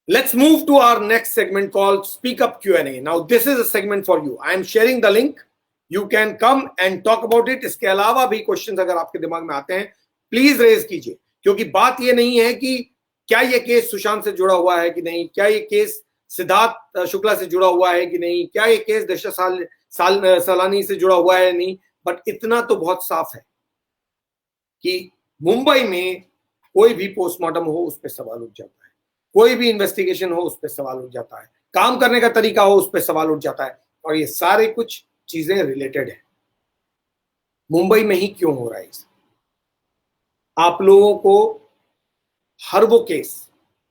Let's move to our next segment called Speak Up Q&A. Now, this is a segment for you. I am sharing the link. You can come and talk about it. इसके अलावा भी questions अगर आपके दिमाग में आते हैं please raise कीजिए, क्योंकि बात ये नहीं है कि क्या ये केस सुशांत से जुड़ा हुआ है कि नहीं, क्या ये केस सिद्धार्थ शुक्ला से जुड़ा हुआ है कि नहीं, क्या ये केस दिशा सालानी से जुड़ा हुआ है नहीं, बट इतना तो बहुत साफ है कि मुंबई में कोई भी पोस्टमार्टम हो उस पर सवाल उठ जाता है, कोई भी इन्वेस्टिगेशन हो उस पर सवाल उठ जाता है, काम करने का तरीका हो उस पर सवाल उठ जाता है, और ये सारे कुछ चीजें रिलेटेड है। मुंबई में ही क्यों हो रहा है इसे? आप लोगों को हर वो केस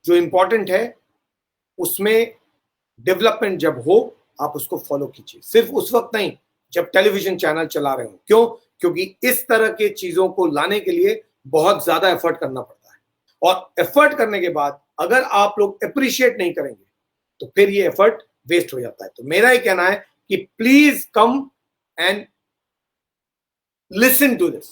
जो इंपॉर्टेंट है उसमें डेवलपमेंट जब हो आप उसको फॉलो कीजिए, सिर्फ उस वक्त नहीं जब टेलीविजन चैनल चला रहे हो। क्यों? क्योंकि इस तरह के चीजों को लाने के लिए बहुत ज्यादा एफर्ट करना पड़ता है, और एफर्ट करने के बाद अगर आप लोग अप्रिशिएट नहीं करेंगे तो फिर ये एफर्ट वेस्ट हो जाता है। तो मेरा ये कहना है कि please come and listen to this,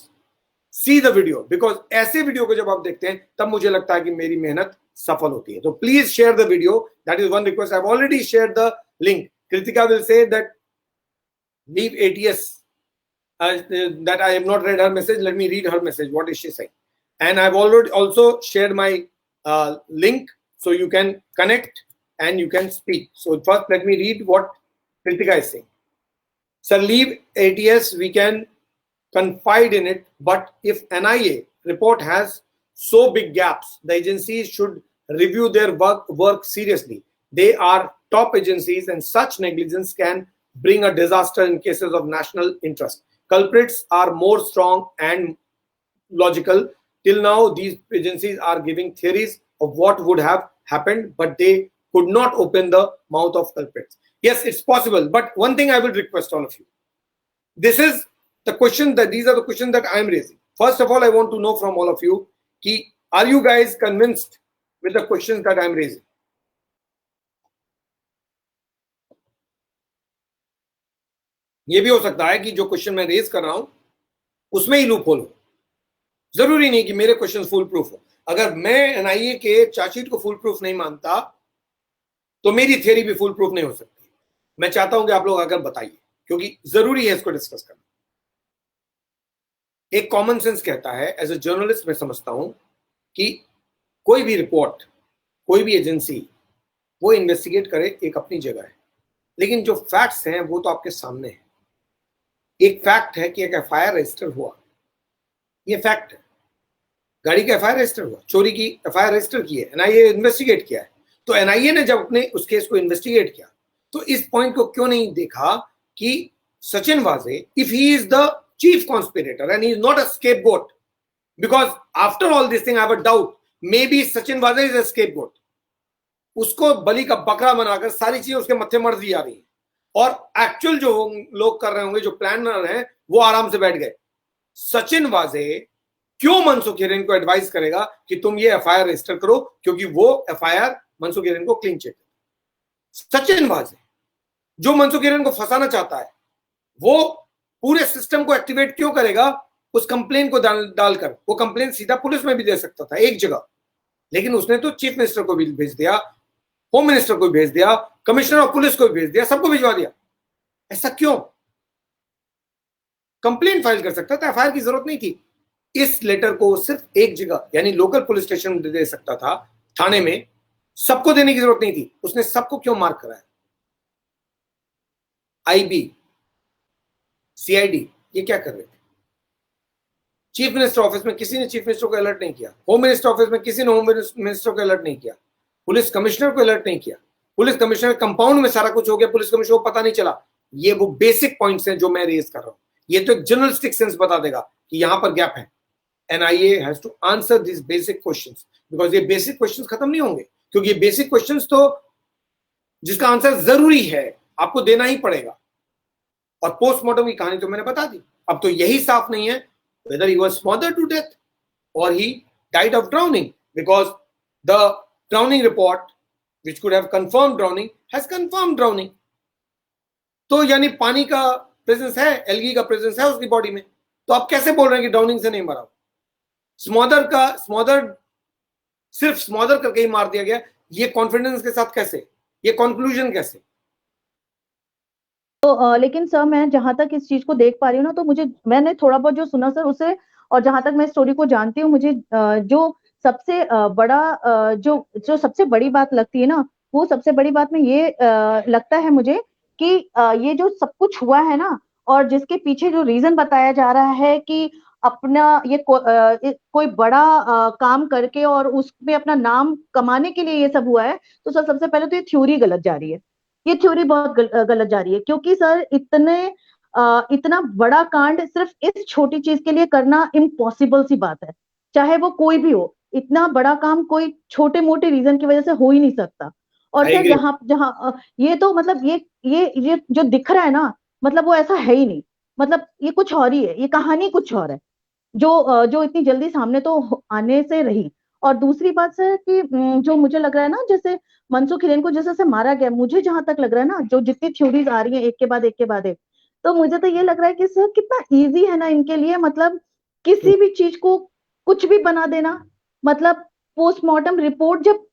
see the video, because ऐसे वीडियो को जब आप देखते हैं तब मुझे लगता है कि मेरी मेहनत सफल होती है। तो please share the video, that is one request. I have already shared the link. Kritika will say that leave ATS, that I have not read her message. Let me read her message. What is she saying? And I've already also shared my link, so you can connect and you can speak. So first let me read what Kritika is saying. Sir, leave ATS, we can confide in it, but if NIA report has so big gaps, the agencies should review their work seriously. They are top agencies and such negligence can bring a disaster in cases of national interest. Culprits are more strong and logical. Till now, these agencies are giving theories of what would have happened, but they could not open the mouth of culprits. Yes, it's possible, but one thing I will request all of you. This is the question that these are the questions that I am raising. First of all, I want to know from all of you, are you guys convinced with the questions that I am raising? ये भी हो सकता है कि जो question मैं raise कर रहा हूं उसमें ही लूप होल हो, जरूरी नहीं कि मेरे क्वेश्चन फुल प्रूफ हो। अगर मैं एनआईए के चार्जशीट को फुल प्रूफ नहीं मानता तो मेरी थियरी भी फुल प्रूफ नहीं हो सकती। मैं चाहता हूं कि आप लोग अगर बताइए, क्योंकि जरूरी है इसको डिस्कस करना। एक कॉमन सेंस कहता है, एज ए जर्नलिस्ट मैं समझता हूं कि कोई भी रिपोर्ट, कोई भी एजेंसी वो इन्वेस्टिगेट करे एक अपनी जगह है, लेकिन जो फैक्ट्स हैं वो तो आपके सामने है। एक फैक्ट है कि एक एफआईआर रजिस्टर हुआ, ये फैक्ट है। गाड़ी का एफआईआर रजिस्टर हुआ, चोरी की एफआईआर रजिस्टर की है, एनआईए इन्वेस्टिगेट किया है। तो एनआईए ने जब अपने उस केस को इन्वेस्टिगेट किया तो इस पॉइंट को क्यों नहीं देखा कि सचिन वाजे, if he is the chief conspirator and he is not a scapegoat, because after all this thing I have a doubt maybe Sachin Waze is a scapegoat. उसको बलि का बकरा बनाकर सारी चीजें उसके मत्थे मर दी जा रही है, और एक्चुअल जो लोग कर रहे होंगे, जो प्लानर हैं, वो आराम से बैठ गए। सचिन वाजे क्यों मनसुख हिरेन को एडवाइस करेगा कि तुम ये एफआईआर रजिस्टर करो, क्योंकि वो एफआईआर मनसुख हिरेन को क्लीन चिट। सचिन वाजे जो मनसुख हिरेन को फंसाना चाहता है, वो पूरे सिस्टम को एक्टिवेट क्यों करेगा उस कंप्लेन को डालकर? वो कंप्लेन सीधा पुलिस में भी दे सकता था एक जगह, लेकिन उसने तो चीफ मिनिस्टर को भी भेज दिया, होम मिनिस्टर को भी भेज दिया, कमिश्नर ऑफ पुलिस को भी भेज दिया, सबको भिजवा दिया। ऐसा क्यों? कंप्लेन फाइल कर सकता था, एफआईआर की जरूरत नहीं थी। इस लेटर को सिर्फ एक जगह यानी लोकल पुलिस स्टेशन में दे सकता था, थाने में, सबको देने की जरूरत नहीं थी। उसने सबको क्यों मार्क कराया? आईबी, सीआईडी ये क्या कर रहे थे? चीफ मिनिस्टर ऑफिस में किसी ने चीफ मिनिस्टर को अलर्ट नहीं किया, होम मिनिस्टर ऑफिस में किसी ने होम मिनिस्टर को अलर्ट नहीं किया, पुलिस कमिश्नर को अलर्ट नहीं किया, पुलिस कमिश्नर कंपाउंड में सारा कुछ हो गया, पुलिस कमिश्नर को पता नहीं चला। ये वो बेसिक पॉइंट्स हैं जो मैं रेज कर रहा हूं। ये तो एक जर्नलिस्टिक सेंस बता देगा कि यहां पर गैप है। NIA has to answer this basic questions, because ये बेसिक क्वेश्चंस खत्म नहीं होंगे, क्योंकि ये बेसिक क्वेश्चंस तो जिसका आंसर जरूरी है आपको देना ही पड़ेगा। और पोस्टमार्टम की कहानी तो मैंने बता दी। अब तो यही साफ नहीं है whether he was smothered to death or he died of drowning, because the drowning report which could have confirmed drowning has confirmed drowning. तो यानी पानी का प्रेजेंस है, एल्गी का प्रेजेंस है उसकी बॉडी में, तो आप कैसे बोल रहे हैं कि ड्राउनिंग से नहीं मरा? स्मोदर सिर्फ स्मोदर करके ही मार दिया गया, ये कॉन्फिडेंस के साथ कैसे, ये कंक्लूजन कैसे? तो लेकिन सर मैं जहां तक इस चीज को देख पा रही हूँ ना, तो मुझे, मैंने थोड़ा बहुत जो सुना सर उसे, और जहां तक मैं स्टोरी को जानती हूँ, मुझे जो सबसे बड़ा जो जो सबसे बड़ी बात लगती है ना, वो सबसे बड़ी बात में ये लगता है मुझे कि ये जो सब कुछ हुआ है ना, और जिसके पीछे जो रीजन बताया जा रहा है कि अपना ये कोई बड़ा काम करके और उसमें अपना नाम कमाने के लिए ये सब हुआ है, तो सर सबसे पहले तो ये थ्योरी गलत जा रही है। ये थ्योरी बहुत गलत जा रही है, क्योंकि सर इतना बड़ा कांड सिर्फ इस छोटी चीज के लिए करना इम्पॉसिबल सी बात है। चाहे वो कोई भी हो, इतना बड़ा काम कोई छोटे मोटे रीजन की वजह से हो ही नहीं सकता। और आई सर एग्री। जहां जहां ये तो मतलब ये जो दिख रहा है ना, मतलब वो ऐसा है ही नहीं। मतलब ये कुछ और ही है, ये कहानी कुछ और है, जो इतनी जल्दी सामने तो आने से रही। और दूसरी बात सर कि जो मुझे लग रहा है ना, जैसे मनसुख हिरेन को जैसे से मारा गया, मुझे जहां तक लग रहा है ना, जो जितनी थ्योरीज आ रही हैं एक के बाद एक के बाद एक, तो मुझे तो ये लग रहा है कि सर कितना इजी है ना इनके लिए, मतलब किसी भी चीज को कुछ भी बना देना। मतलब पोस्टमार्टम रिपोर्ट जब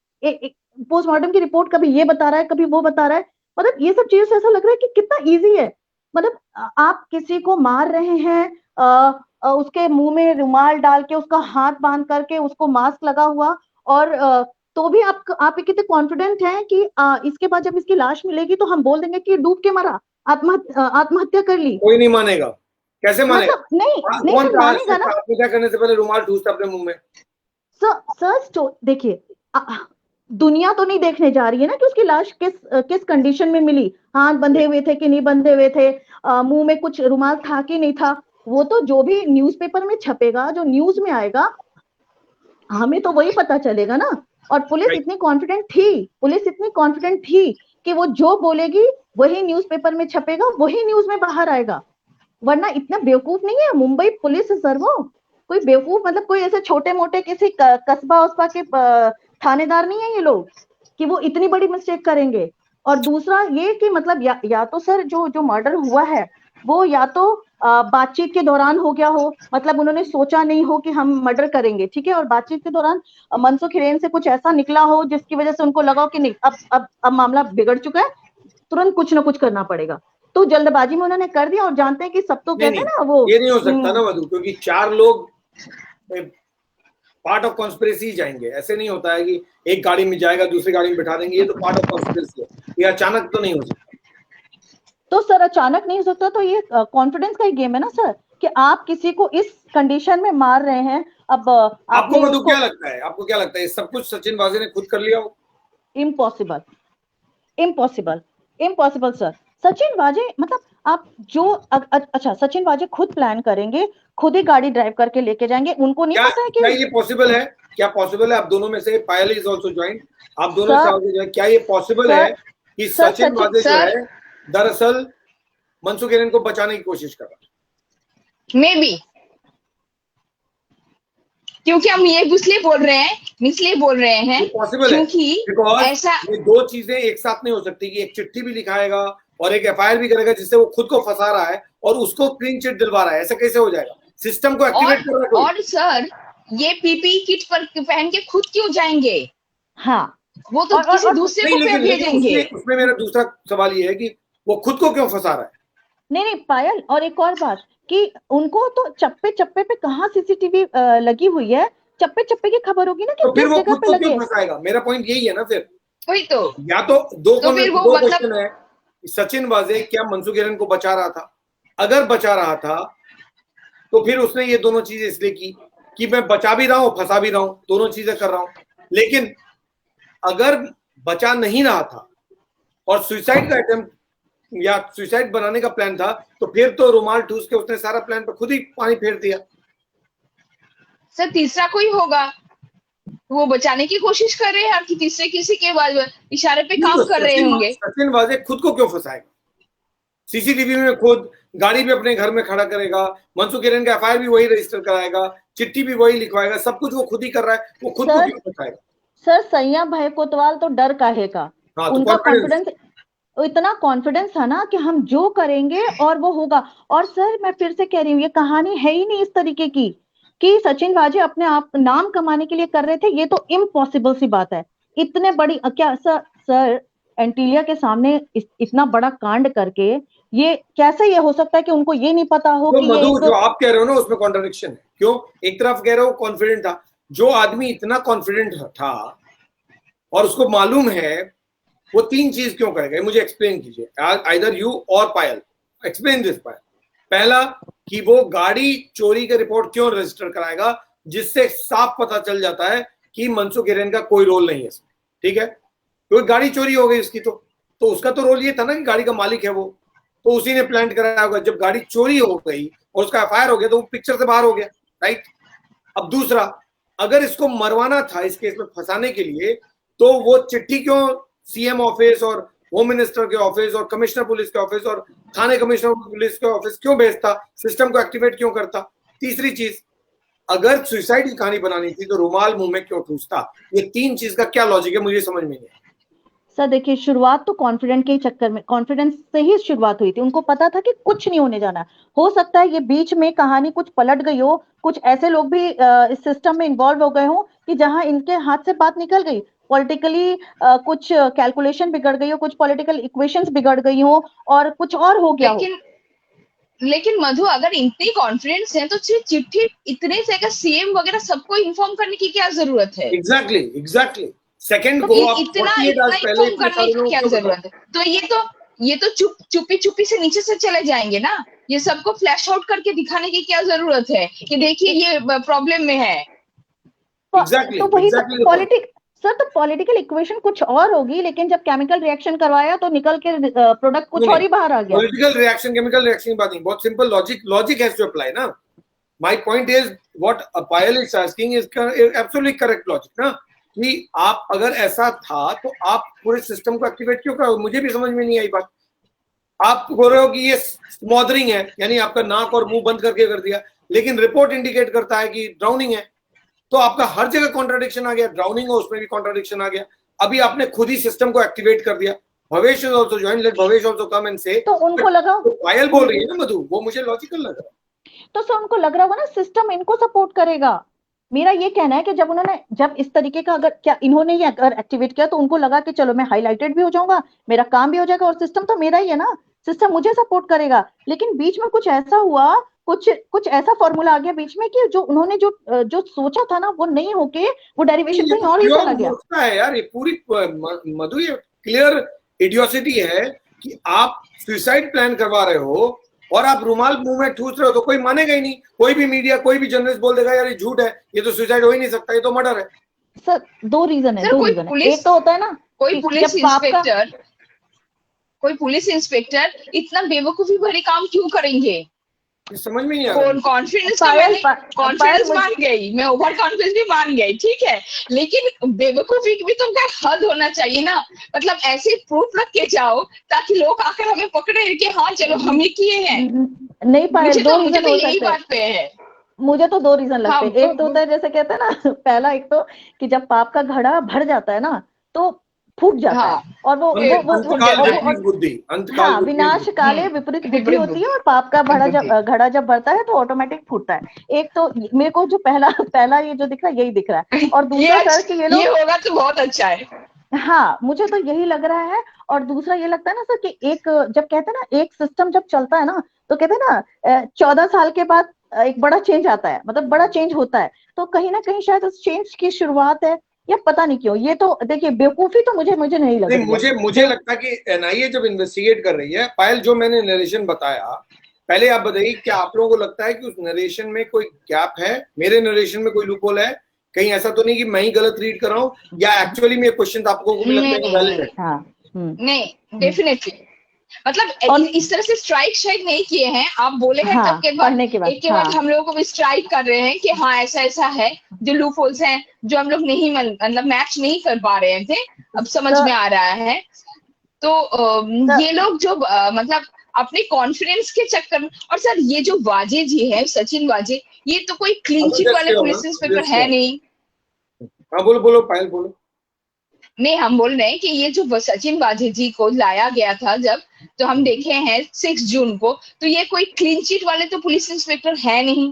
पोस्टमार्टम की रिपोर्ट कभी ये बता रहा है कभी वो बता रहा है, मतलब ये सब चीजों से ऐसा लग रहा है कि कितना इजी है। मतलब आप किसी को मार रहे हैं, उसके मुंह में रुमाल डाल के, उसका हाथ बांध करके, उसको मास्क लगा हुआ, और तो भी आप कितने कॉन्फिडेंट हैं कि इसके बाद जब इसकी लाश मिलेगी तो हम बोल देंगे कि डूब के मरा, आत्महत्या कर ली। कोई नहीं मानेगा, कैसे मानेगा? मतलब नहीं नहीं कौन सर, था आज मानेगा तक ना। आत्महत्या करने से पहले रुमाल ठूसता अपने मुंह में? सर देखिए, दुनिया तो नहीं देखने जा रही है ना कि उसकी लाश किस कंडीशन में मिली, हाथ बंधे हुए थे कि नहीं बंधे हुए थे, मुंह में कुछ रुमाल था कि नहीं था। वो तो जो भी न्यूज़पेपर में छपेगा, जो न्यूज में आएगा, हमें तो वही पता चलेगा ना। और पुलिस इतनी कॉन्फिडेंट थी कि वो जो बोलेगी वही न्यूज़पेपर में छपेगा, वही न्यूज में बाहर आएगा। वरना इतना बेवकूफ नहीं है मुंबई पुलिस सर, वो कोई बेवकूफ, मतलब कोई ऐसे छोटे मोटे किसी कस्बा उस्बा के थानेदार नहीं है ये लोग कि वो इतनी बड़ी मिस्टेक करेंगे। और दूसरा ये कि मतलब या तो सर जो जो मर्डर हुआ है वो या तो बातचीत के दौरान हो गया हो, मतलब उन्होंने सोचा नहीं हो कि हम मर्डर करेंगे, ठीक है, और बातचीत के दौरान मनसुख हिरेन से कुछ ऐसा निकला हो जिसकी वजह से उनको लगा कि नहीं, अब मामला बिगड़ चुका है, तुरंत कुछ ना कुछ करना पड़ेगा, तो जल्दबाजी में उन्होंने कर दिया। और जानते हैं कि सब तो नहीं कहते नहीं, हैं ना वो ये नहीं हो सकता ना मधु, क्योंकि 4 लोग पार्ट ऑफ कॉन्स्पिरेसी जाएंगे। ऐसे नहीं होता है कि एक गाड़ी में जाएगा दूसरी गाड़ी में बिठा देंगे, ये तो पार्ट ऑफ कॉन्स्पिरेसी है, ये अचानक तो नहीं हो सकता। तो सर अचानक नहीं हो सकता, तो ये कॉन्फिडेंस का ही गेम है ना सर, कि आप किसी को इस कंडीशन में मार रहे हैं। अब आपको आपने मधु उसको, क्या लगता है, आपको क्या लगता है ये सब कुछ सचिन वाजे ने खुद कर लिया हो? Impossible, impossible, impossible sir. Sachin वाजे मतलब आप जो अच्छा, सचिन वाजे खुद प्लान करेंगे, खुद ही गाड़ी ड्राइव करके लेके जाएंगे, उनको नहीं क्या पता है क्या कि ये पॉसिबल है? क्या पॉसिबल है आप दोनों में से, पायल इज ऑल्सो ज्वाइन, आप दोनों से सर आगे जो है, क्या ये पॉसिबल है सर कि सर सचिन सचिन वाजे जो सर है दरअसल मनसुख हिरेन को बचाने की कोशिश कर रहा मे बी, क्योंकि हम ये इसलिए बोल रहे है? हैं ये पॉसिबल है क्योंकि बिकॉज ऐसा ये दो चीजें एक साथ नहीं हो सकती कि एक चिट्ठी भी लिखाएगा और एक एफआईआर भी करेगा जिससे वो खुद को फंसा रहा है और उसको क्लीन चिट दिलवा रहा है। ऐसा कैसे हो जाएगा? सिस्टम को एक्टिवेट और कर रहा है कोई। और सर, ये पीपी किट पर पहन के खुद क्यों जाएंगे? हाँ, वो तो किसी और दूसरे नहीं, को लेकिन लेकिन भेजेंगे। उसमें उसमें मेरा दूसरा सवाल ये है कि वो खुद को क्यों फंसा रहा है? नहीं नहीं पायल, और एक और बात कि उनको तो चप्पे चप्पे पे कहाँ सीसीटीवी लगी हुई है, चप्पे चप्पे की खबर होगी ना कि तो फिर किस वो जगह खुद पे को क्यों लगे। फंसाएगा? मेरा पॉइंट यही है ना फिर। वही तो। या तो तो फिर वो दो मतलब क्वेश्चन है, सचिन वाजे क्या मनसुख हिरेन को बचा रहा था? अगर बचा रहा था तो फिर उसने ये दोनों चीजें इसलिए की कि मैं बचा भी रहा हूं फंसा भी रहा हूं, दोनों चीजें कर रहा हूं। लेकिन अगर बचा नहीं रहा था और सुसाइड का अटेम्प्ट या सुसाइड बनाने का प्लान था, तो फिर तो रुमाल ठूस के उसने सारा प्लान पर खुद ही पानी फेर दिया। सर तीसरा कोई होगा, वो बचाने की कोशिश कर रहे हैं कि तीसरे किसी के इशारे पे नहीं, काम तो कर रहे होंगे। सचिन वाजे खुद को क्यों फंसाएगा? सीसीटीवी में खुद गाड़ी भी अपने घर में खड़ा करेगा, मनसुख हिरेन का एफआईआर भी वही रजिस्टर कराएगा, चिट्ठी भी वही लिखवाएगा, सब कुछ वो खुद ही कर रहा है, वो खुद को सर क्यों फंसाएगा? सर सैया भाई कोतवाल तो डर काहे का, हाँ, तो उनका कॉन्फिडेंस। कॉन्फिडेंस, इतना कॉन्फिडेंस था ना कि हम जो करेंगे और वो होगा। और सर मैं फिर से कह रही हूँ, ये कहानी है ही नहीं इस तरीके की कि सचिन वाजे अपने आप नाम कमाने के लिए कर रहे थे, ये तो इम्पॉसिबल सी बात है, इतने बड़ी क्या सर एंटीलिया के सामने इतना बड़ा कांड करके ये कैसे ये हो सकता है कि उनको ये नहीं पता हो तो कि मधु ये जो आप कह रहे हो ना उसमें कॉन्ट्रडिक्शन है। क्यों? एक तरफ कह रहे हो कॉन्फिडेंट था, जो आदमी इतना कॉन्फिडेंट था और उसको मालूम है, वो तीन चीज क्यों करेगा? मुझे एक्सप्लेन कीजिए, आइदर यू और पायल, एक्सप्लेन दिस पायल। पहला कि वो गाड़ी चोरी के रिपोर्ट क्यों रजिस्टर कराएगा, जिससे साफ पता चल जाता है कि मनसुख हिरेन का कोई रोल नहीं है इसमें, ठीक है? क्योंकि गाड़ी चोरी हो गई उसकी, तो उसका तो रोल ये था ना कि गाड़ी का मालिक है वो, तो उसी ने प्लान कराया होगा। जब गाड़ी चोरी हो गई और उसका एफआईआर हो गया तो वो पिक्चर से बाहर हो गया, राइट? अब दूसरा, अगर इसको मरवाना था इस केस में फंसाने के लिए, तो वो चिट्ठी क्यों सीएम ऑफिस और होम मिनिस्टर के ऑफिस और कमिश्नर पुलिस के ऑफिस और थाने कमिश्नर पुलिस के ऑफिस क्यों भेजता, सिस्टम को एक्टिवेट क्यों करता? तीसरी चीज, अगर सुसाइड की कहानी बनानी थी तो रुमाल मुंह में क्यों ठूसता? ये तीन चीज का क्या लॉजिक है, मुझे समझ में नहीं आया। सर देखिए, शुरुआत तो कॉन्फिडेंट के चक्कर में, कॉन्फिडेंस से ही शुरुआत हुई थी। उनको पता था कि कुछ नहीं होने जाना। हो सकता है ये बीच में कहानी कुछ पलट गई हो, कुछ ऐसे लोग भी इस सिस्टम में इन्वॉल्व हो गए हो कि जहां इनके हाथ से बात निकल गई, पॉलिटिकली कुछ कैलकुलेशन बिगड़ गई हो, कुछ पॉलिटिकल इक्वेशंस बिगड़ गई हो और कुछ और हो गया हो। लेकिन मधु, अगर इतनी कॉन्फिडेंस है तो सिर्फ चिट्ठी इतने से अगर सीएम वगैरह सबको इन्फॉर्म करने की क्या जरूरत है? एग्जैक्टली सेकंड को आप इतना इन्फॉर्म करने की क्या जरूरत है? तो ये तो चुपी चुपी से नीचे से चले जाएंगे ना। ये सबको फ्लैश आउट करके दिखाने की क्या जरूरत है कि देखिए ये प्रॉब्लम में है। तो वही सर, तो पॉलिटिकल इक्वेशन कुछ और होगी, लेकिन जब केमिकल रिएक्शन करवाया तो निकल के प्रोडक्ट कुछ और ही बाहर आ गया। पॉलिटिकल रिएक्शन केमिकल रिएक्शन की बात नहीं, बहुत simple logic has to apply ना। My point is what Payal is asking is absolutely correct logic ना, कि आप अगर ऐसा था तो आप पूरे सिस्टम को एक्टिवेट क्यों करो? मुझे भी समझ में नहीं आई बात। आप बोल रहे हो कि ये स्मॉदरिंग है, यानी आपका नाक और मुंह बंद करके कर दिया, लेकिन रिपोर्ट इंडिकेट करता है कि ड्राउनिंग है, तो आपका हर जगह कॉन्ट्राडिक्शन आ गया। ड्राउनिंग हो उसमें भी कॉन्ट्राडिक्शन आ गया। अभी आपने खुद ही सिस्टम को एक्टिवेट कर दिया। Bhavesh is also join, let Bhavesh also come and say. तो उनको लगा, तो पायल बोल रही है ना मधु, वो मुझे लॉजिकल लग रहा है। तो सर उनको लग रहा होगा ना सिस्टम इनको सपोर्ट करेगा। मेरा ये कहना है कि जब इस तरीके का अगर क्या इन्होंने ये अगर एक्टिवेट किया तो उनको लगा कि चलो मैं हाईलाइटेड भी हो जाऊंगा, मेरा काम भी हो जाएगा और सिस्टम तो मेरा ही है ना, सिस्टम मुझे सपोर्ट करेगा। लेकिन बीच में कुछ ऐसा हुआ, कुछ ऐसा फॉर्मूला आ गया बीच में कि जो उन्होंने जो सोचा था ना वो नहीं होके वो डेरिवेशन कहीं और ही चला गया है यार। ये पूरी मधु ये क्लियर इडियोसिटी है कि आप सुसाइड प्लान करवा रहे हो और आप रुमाल मुंह में ठूस रहे हो, तो कोई मानेगा ही नहीं। कोई भी मीडिया, कोई भी जर्नलिस्ट बोल देगा यार ये झूठ है, ये तो सुसाइड हो ही नहीं सकता, ये तो मर्डर है। सर दो रीजन है। एक तो होता है ना, कोई पुलिस इंस्पेक्टर इतना बेवकूफी भरे काम क्यों करेंगे? समझ में नहीं आ रहा। कॉन्फिडेंस मान गई मैं, ओवर कॉन्फिडेंस भी मान गई, ठीक है, लेकिन बेवकूफी की भी तो उनका हद होना चाहिए ना। मतलब ऐसे प्रूफ रख के जाओ ताकि लोग आकर हमें पकड़े कि हाँ चलो हम ही किए हैं। नहीं पायल, दो रीजन हो यही बात पे है। मुझे तो दो रीजन लगते हैं। एक तो होता है जैसे कहते हैं ना, पहला एक तो कि जब पाप का घड़ा भर जाता है ना तो फूट जाता है और वो विनाश काले विपरीत बुद्धि होती है और पाप का घड़ा जब भरता है तो ऑटोमेटिक फूटता है। एक तो मेरे को जो पहला ये जो दिख रहा है यही दिख रहा है, और दूसरा सर कि ये होगा तो बहुत अच्छा है। हाँ, मुझे तो यही लग रहा है। और दूसरा ये लगता है ना सर कि एक जब कहते हैं ना एक सिस्टम जब चलता है ना तो कहते हैं ना 14 साल के बाद एक बड़ा चेंज आता है, मतलब बड़ा चेंज होता है। तो कहीं ना कहीं शायद उस चेंज की शुरुआत है, या पता नहीं क्यों। ये तो देखिए बेवकूफी तो मुझे नहीं लग रही। मुझे लगता है कि एनआईए जब इन्वेस्टिगेट कर रही है, पायल जो मैंने नरेशन बताया, पहले आप बताइए क्या आप लोगों को लगता है कि उस नरेशन में कोई गैप है? मेरे नरेशन में कोई लूपहोल है? कहीं ऐसा तो नहीं कि मैं ही गलत रीड कर रहा हूँ, या एक्चुअली में क्वेश्चन आपको भी लगता है कि वैलिड है? नहीं, डेफिनेटली मतलब इस तरह से स्ट्राइक शायद नहीं किए हैं। आप बोले हैं तब के बाद एक के बाद हम लोगों को भी स्ट्राइक कर रहे हैं कि हाँ ऐसा है, जो लूप होल्स हैं जो हम लोग नहीं मतलब मैच नहीं कर पा रहे थे, अब समझ में आ रहा है। तो ये लोग जो मतलब अपने कॉन्फिडेंस के चक्कर में, और सर ये जो वाजे जी है, सचिन वाजे, ये तो कोई क्लीन चिट वाले पुलिस इंस्पेक्टर है नहीं। हाँ बोलो पायल बोलो। नहीं, हम बोल रहे हैं कि ये जो सचिन वाजे जी को लाया गया था जब, तो हम देखे हैं 6 जून को, तो ये कोई क्लीन चिट वाले तो पुलिस इंस्पेक्टर है नहीं।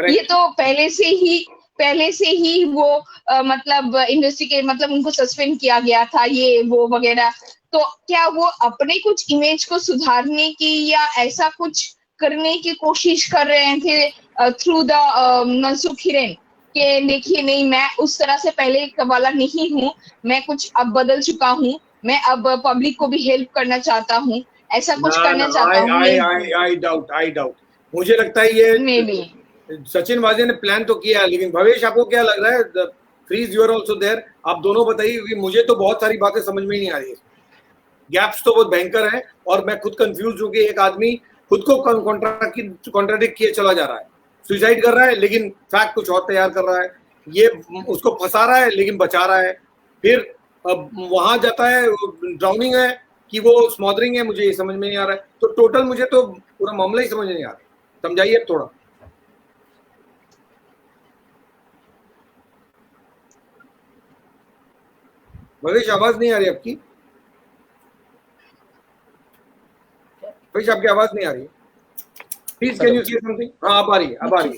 ये तो पहले से ही पहले से ही वो मतलब इन्वेस्टिगेट मतलब उनको सस्पेंड किया गया था ये वो वगैरह, तो क्या वो अपने कुछ इमेज को सुधारने की या ऐसा कुछ करने की कोशिश कर रहे थे थ्रू द मनसुख हिरेन कि देखिए नहीं मैं उस तरह से पहले वाला नहीं हूँ, मैं कुछ अब बदल चुका हूँ, मैं अब पब्लिक को भी हेल्प करना चाहता हूँ, ऐसा कुछ करना चाहता हूँ? आई डाउट मुझे लगता है ये मे बी सचिन वाजे ने प्लान तो किया है, लेकिन भवेश आपको क्या लग रहा है? Freeze, you are also there, आप दोनों बताइए, क्योंकि मुझे तो बहुत सारी बातें समझ में नहीं आ रही है, गैप्स तो बहुत भयंकर है और मैं खुद कंफ्यूज हूँ कि एक आदमी खुद को कॉन्ट्राडिक्ट किए चला जा रहा है, सुसाइड कर रहा है लेकिन फैक्ट कुछ और तैयार कर रहा है, ये उसको फंसा रहा है लेकिन बचा रहा है, फिर अब वहां जाता है ड्राउनिंग है कि वो स्मॉदरिंग है, मुझे ये समझ में नहीं आ रहा है। तो टोटल मुझे तो पूरा मामला ही समझ नहीं आ रहा, समझाइए अब थोड़ा। भवेश आवाज नहीं आ रही आपकी, भवेश आपकी आवाज नहीं आ रही, प्लीज कैन यू से समथिंग? हाँ अब आ रही है, अब आ रही है।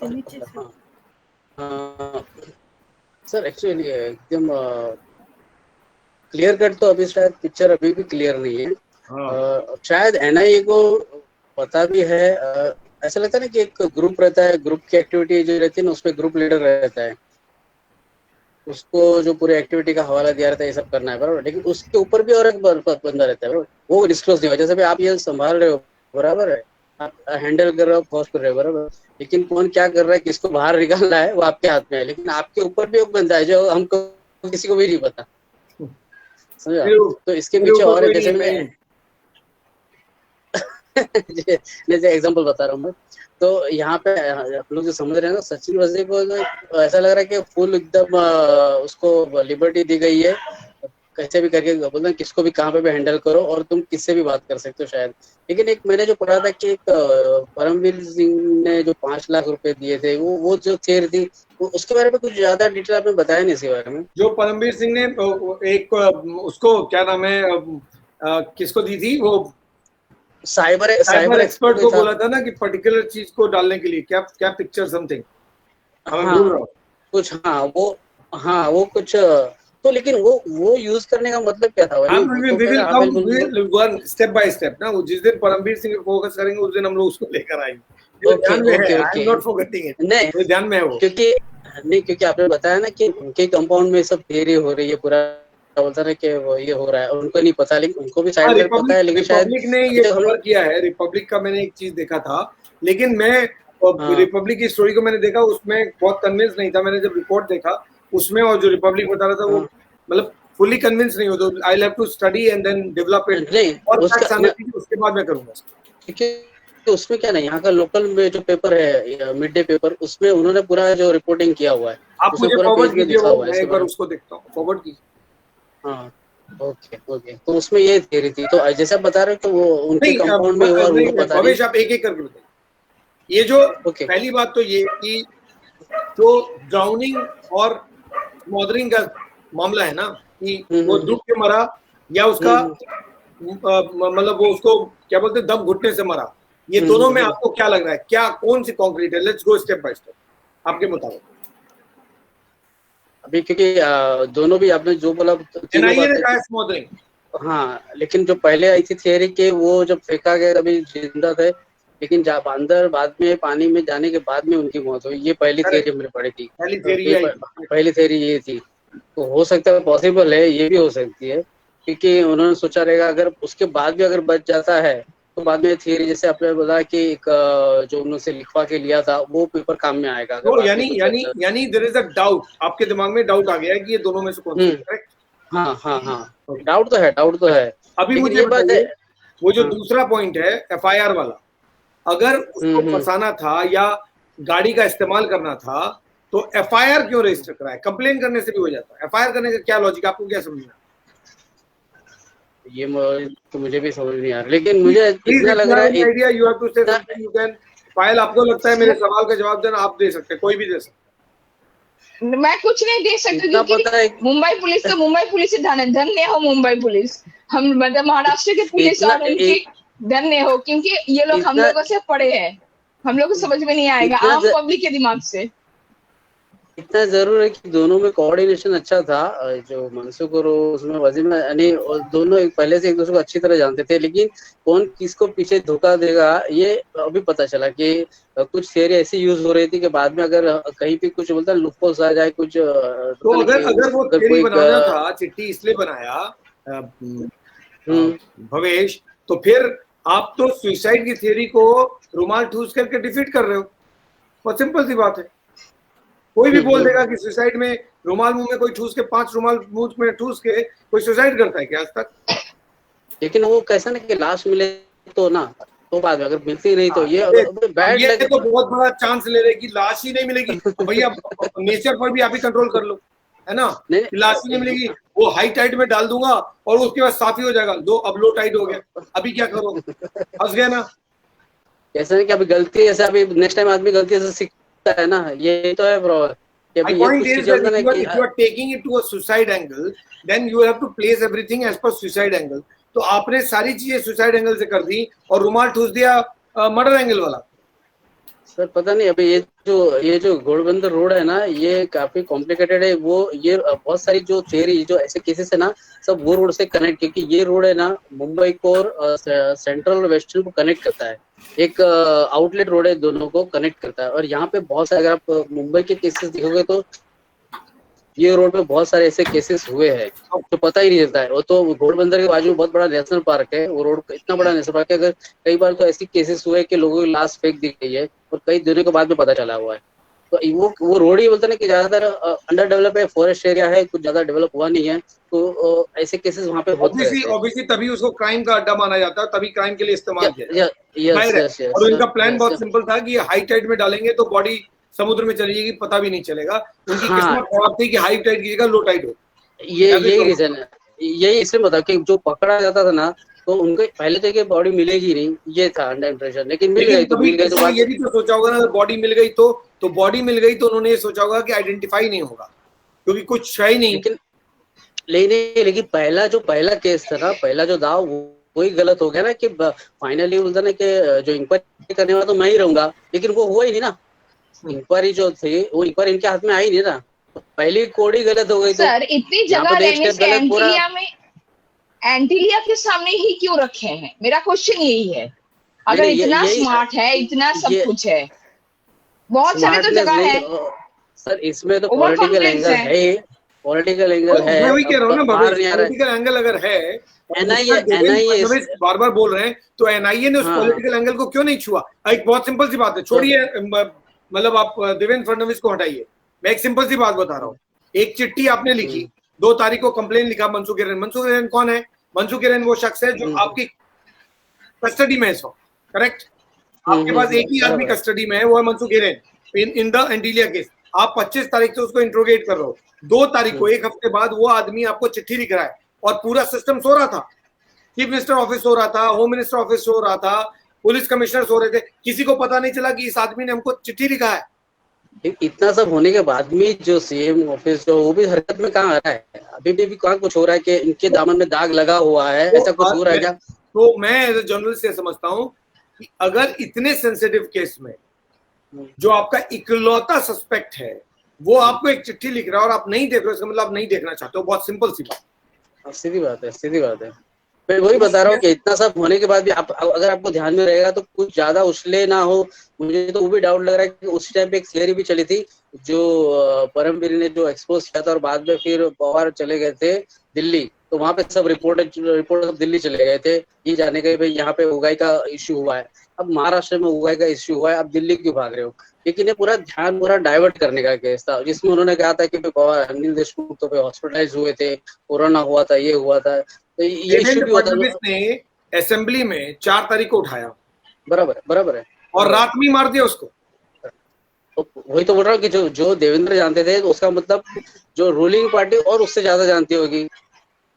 सर एक्चुअली एकदम क्लियर कट तो अभी शायद पिक्चर अभी भी क्लियर नहीं है। शायद एनआईए को पता भी है। ऐसा लगता है ना कि एक ग्रुप रहता है, ग्रुप की एक्टिविटी जो रहती है ना उसमें ग्रुप लीडर रहता है, उसको जो पूरी एक्टिविटी का हवाला दिया रहता है ये सब करना है बराबर, लेकिन उसके ऊपर भी और एक बंदा रहता है बराबर, वो डिस्क्लोज नहीं हुआ। जैसे भी आप ये संभाल रहे हो बराबर है, आप हैंडल कर रहे हो, फॉर्स कर रहे हो बराबर, लेकिन कौन क्या कर रहा है, किसको बाहर निकालना है वो आपके हाथ में है, लेकिन आपके ऊपर भी एक बंदा है जो हमको किसी को भी नहीं पता, समझा? तो इसके पीछे और है, जैसे मैं जैसे एग्जांपल बता रहा हूँ मैं, तो यहाँ पे आप लोग जो समझ रहे हैं ना, सचिन वाजे को ऐसा लग रहा है कि फुल एकदम उसको लिबर्टी दी गई है, कैसे भी करके बोलते हैं किसको भी कहाँ पे भी हैंडल करो और तुम किससे भी बात कर सकते हो शायद। लेकिन एक मैंने जो पढ़ा था कि एक परमवीर सिंह ने जो 5 लाख रुपए दिए थे, वो जो थियरी थी उसके बारे में कुछ ज्यादा डिटेल आपने बताया नहीं इसके बारे में। जो परमवीर सिंह ने एक उसको क्या नाम है किसको दी थी, वो साइबर एक्सपर्ट को बोला था ना कि पर्टिकुलर चीज को डालने के लिए क्या पिक्चर समथिंग, कुछ वो कुछ तो, लेकिन वो यूज करने का मतलब क्या था? स्टेप बाय स्टेप ना, वो जिस दिन परमवीर सिंह पे फोकस करेंगे उस दिन हम लोग उसको लेकर आएंगे। ध्यान में है वो, क्योंकि आपने बताया ना कि उनके कंपाउंड में सब थियरी हो रही है, पूरा बोलता है कि वो ये हो रहा है और उनको नहीं पता, लेकिन उनको भी शायद पता है, लेकिन शायद रिपब्लिक ने ये कवर किया है। रिपब्लिक का मैंने एक चीज देखा था, लेकिन मैं रिपब्लिक की स्टोरी को मैंने देखा, उसमें बहुत कन्विंस नहीं था। मैंने जब रिपोर्ट देखा उसमें और जो रिपब्लिक बता रहा था वो मतलब फुली कन्विंस नहीं हो, तो I have to study and then develop it और उसके बाद मैं करूंगा। तो उसमें क्या नहीं, यहाँ का लोकल में जो पेपर है मिड डे पेपर, उसमें उन्होंने पूरा जो रिपोर्टिंग किया हुआ है, आप मुझे फॉरवर्ड कीजिए, मैं एक बार उसको देखता हूँ, फॉरवर्ड कीजिए। हाँ ओके तो उसमें ये थियरी थी, तो जैसे आप बता रहे हो कि वो उनके कंपाउंड में हुआ, उनको पता नहीं। भवेश आप एक एक करके बताइए। ये जो पहली बात तो ये कि जो ड्राउनिंग और स्मॉदरिंग का मामला है ना, कि वो डूब के मरा या उसका मतलब वो उसको क्या बोलते हैं दम घुटने से मरा, ये दोनों में आपको क्या लग रहा है, क्या कौन सी कॉन्क्रीट है? Let's go step by step आपके मुताबिक। अभी क्योंकि दोनों भी आपने जो बोला स्मॉदरिंग, हाँ, लेकिन जो पहले आई थी थियरी के वो जब फेंका गया अभी जिंदा थे, लेकिन जब अंदर बाद में पानी में जाने के बाद में उनकी मौत हुई, ये पहली थियरी हमने पढ़ी थी। पहली थियरी ये थी, तो हो सकता है पॉसिबल है, ये भी हो सकती है, क्योंकि उन्होंने सोचा रहेगा अगर उसके बाद भी अगर बच जाता है तो बाद में थियरी जैसे आपने बोला कि एक जो उन्होंने लिखवा के लिया था वो पेपर काम में आएगा। तो यानी देयर इज अ डाउट, आपके दिमाग में डाउट आ गया है कि ये दोनों में से कौन सा है, करेक्ट? हाँ डाउट तो है। अभी मुझे बात है वो जो दूसरा पॉइंट है एफआईआर वाला, अगर उसको फंसाना था या गाड़ी का इस्तेमाल करना था तो एफआईआर क्यों रजिस्टर कराया? कंप्लेन करने से भी हो जाता है, एफआईआर करने का क्या लॉजिक, आपको क्या समझना? ये तो मुझे भी समझ नहीं आ रहा, लेकिन मुझे इतना लग रहा है idea you have to say something, you can file. आपको लगता है मेरे सवाल का जवाब देना आप दे सकते हैं, कोई भी दे सकता है। मैं कुछ नहीं दे सकती क्योंकि मुंबई पुलिस तो मुंबई पुलिस से धन्य हो मुंबई पुलिस, हम मतलब महाराष्ट्र के पुलिस और उनकी धन्य हो, क्योंकि ये लोग हम लोगों से पढ़े हैं, हम लोग को समझ में नहीं आएगा आम पब्लिक के दिमाग से। इतना जरूर है कि दोनों में कोऑर्डिनेशन अच्छा था। जो मनसुख और उसमें वजीम यानी दोनों पहले से एक दूसरे को अच्छी तरह जानते थे, लेकिन कौन किसको पीछे धोखा देगा ये अभी पता चला कि कुछ थियरी ऐसी यूज हो रही थी कि बाद में अगर कहीं भी कुछ बोलता लूपहोल्स आ जाए कुछ तो अगर वो थियरी बनाना था, चिट्ठी इसलिए बनाया भवेश, तो फिर आप तो सुसाइड की थियरी को रुमाल ठूस करके डिफीट कर रहे हो। बहुत सिंपल सी बात है। कोई भी बोल देगा कि सुसाइड में रुमाल मुंह में कोई ठूस के 5 रुमाल मुंह में ठूस के कोई सुसाइड करता है क्या आज तक? लेकिन वो कैसा ना कि लाश मिले तो ना, तो बाद में अगर मिलती नहीं तो ये बैड लगे तो बहुत बड़ा चांस ले रहे कि लाश ही नहीं मिलेगी। भैया नेचर पर भी आप ही कंट्रोल कर लो, है ना? लाश ही नहीं मिलेगी, वो हाई टाइड में डाल दूंगा और उसके बाद साफ ही हो जाएगा। अब लो टाइड हो गया, अभी क्या करो? फंस गया ना। ऐसा नहीं कि अभी गलती ऐसे अभी नेक्स्ट टाइम आदमी गलती से सीखता है ना, ये तो है bro. My point is that if you are taking it to a suicide angle, then you have to place everything as per suicide angle. तो आपने सारी चीजें सुसाइड एंगल से कर दी और रुमाल ठूस दिया मर्डर एंगल वाला। सर पता नहीं, अभी ये जो घोड़बंदर रोड है ना, ये काफी कॉम्प्लिकेटेड है। वो ये बहुत सारी जो थियरी जो ऐसे केसेस है ना, सब वो रोड से कनेक्ट, क्योंकि ये रोड है ना मुंबई को और सेंट्रल और वेस्टर्न को कनेक्ट करता है। एक आउटलेट रोड है, दोनों को कनेक्ट करता है। और यहाँ पे बहुत सारे, अगर आप मुंबई के केसेस देखोगे तो ये रोड पे बहुत सारे ऐसे केसेस हुए हैं तो पता ही नहीं चलता है। वो तो घोड़बंदर के बाजू में बहुत बड़ा नेशनल पार्क है, वो रोड इतना बड़ा नेशनल पार्क है। अगर कई बार तो ऐसी केसेस हुए कि लोगों की लाश फेंक दी गई है और कई दिनों के बाद में पता चला हुआ है। तो वो रोड ही बोलते ना कि ज्यादातर अंडर डेवलप है, फॉरेस्ट एरिया है, कुछ ज्यादा डेवलप हुआ नहीं है, तो ऐसे केसेस वहाँ पे होते हैं। ऑब्वियसली तभी उसको क्राइम का अड्डा माना जाता है, तभी क्राइम के लिए इस्तेमाल किया। और उनका प्लान बहुत सिंपल था कि हाई टाइड में डालेंगे तो बॉडी समुद्र में चली जाएगी, पता भी नहीं चलेगा। उनकी किस्मत खराब थी कि हाई टाइड की जगह लो टाइड हो। यही रीजन है, यही इसलिए बता कि जो पकड़ा जाता था ना, तो उनको पहले तो बॉडी मिलेगी नहीं, ये था अंडर इम्प्रेशन। लेकिन मिल गई तो ये भी तो सोचा होगा ना, बॉडी मिल गई तो बॉडी मिल गई तो उन्होंने ये सोचा होगा कि आइडेंटिफाई नहीं होगा क्योंकि कुछ है ही नहीं। लेकिन पहला केस था ना, पहला जो दाव वही गलत हो गया ना कि फाइनली बोलता ना कि जो इंक्वायरी करने वाला तो मैं ही रहूंगा, लेकिन वो हुआ ही नहीं ना। इंक्वायरी जो थी वो इंक्वायरी इनके हाथ में आई नहीं ना, पहली कोडी गलत हो गई। तो सर इतनी जगह रहने से एंटीलिया में एंटीलिया के सामने ही क्यों रखे हैं? मेरा क्वेश्चन यही है। अगर इतना स्मार्ट है, इतना सब कुछ है, बहुत सारे तो जगह है। सर इसमें तो पॉलिटिकल एंगल है, पॉलिटिकल एंगल है। मैं वही कह रहा हूँ ना, पॉलिटिकल एंगल अगर है, एनआईए बार बार बोल रहे हैं, तो एनआईए ने उस पॉलिटिकल एंगल को क्यों नहीं छुआ? एक बहुत सिंपल सी बात है, छोड़िए मतलब आप देवेंद्र फडणवीस को हटाइए, मैं एक सिंपल सी बात बता रहा हूँ। एक चिट्ठी आपने लिखी, 2 तारीख को कंप्लेन लिखा मनसुख हिरेन। मनसुख हिरेन कौन है? मनसुख हिरेन वो शख्स है जो आपकी कस्टडी में है, करेक्ट? आपके पास एक ही आदमी कस्टडी में है, वो है Mansukh Hiren in the Antilia case. आप 25 तारीख से उसको इंट्रोगेट कर रहे हो, 2 तारीख को 1 हफ्ते बाद वो आदमी आपको चिट्ठी लिख रहा है और पूरा सिस्टम सो रहा था। चीफ मिनिस्टर ऑफिस सो रहा था, होम मिनिस्टर ऑफिस सो रहा था, पुलिस कमिश्नर सो रहे थे, किसी को पता नहीं चला कि इस आदमी ने हमको चिट्ठी लिखा है। इतना सब होने के बाद भी जो सीएम ऑफिस जो वो भी हरकत में कहाँ आ रहा है? अभी भी कहाँ कुछ हो रहा है कि इनके दामन में दाग लगा हुआ है, ऐसा कुछ हो रहा है क्या? तो मैं एज ए जर्नलिस्ट ये समझता हूँ कि अगर इतने सेंसिटिव केस में जो आपका इकलौता सस्पेक्ट है वो आपको एक चिट्ठी लिख रहा है और आप नहीं देख रहे हो, इसका मतलब आप नहीं देखना चाहते हो। बहुत सिंपल सी बात, सीधी बात है। मैं वही बता रहा हूँ कि इतना सब होने के बाद भी आप अगर आपको ध्यान में रहेगा तो कुछ ज्यादा उछले ना हो। मुझे तो वो भी डाउट लग रहा है कि उस टाइम पे एक थियरी भी चली थी जो परमवीर ने जो एक्सपोज किया था, और बाद में फिर पवार चले गए थे दिल्ली, तो वहां पे सब रिपोर्ट सब दिल्ली चले गए थे ये जाने के भाई यहाँ पे उगाई का इश्यू हुआ है, अब महाराष्ट्र में उगाई का इश्यू हुआ है, अब दिल्ली क्यों भाग रहे हो? लेकिन ये पूरा ध्यान डाइवर्ट करने का केस था, जिसमें उन्होंने कहा था कि अनिल देशमुख तो हॉस्पिटलाइज हुए थे, कोरोना हुआ था, ये हुआ था, तो ये इश्यू भी होता है। असेंबली में 4 तारीख को उठाया, बराबर है, और रात में मार दिया उसको। तो वही तो बोल रहा हूँ कि जो देवेंद्र जानते थे तो उसका मतलब जो रूलिंग पार्टी और उससे ज्यादा जानती होगी।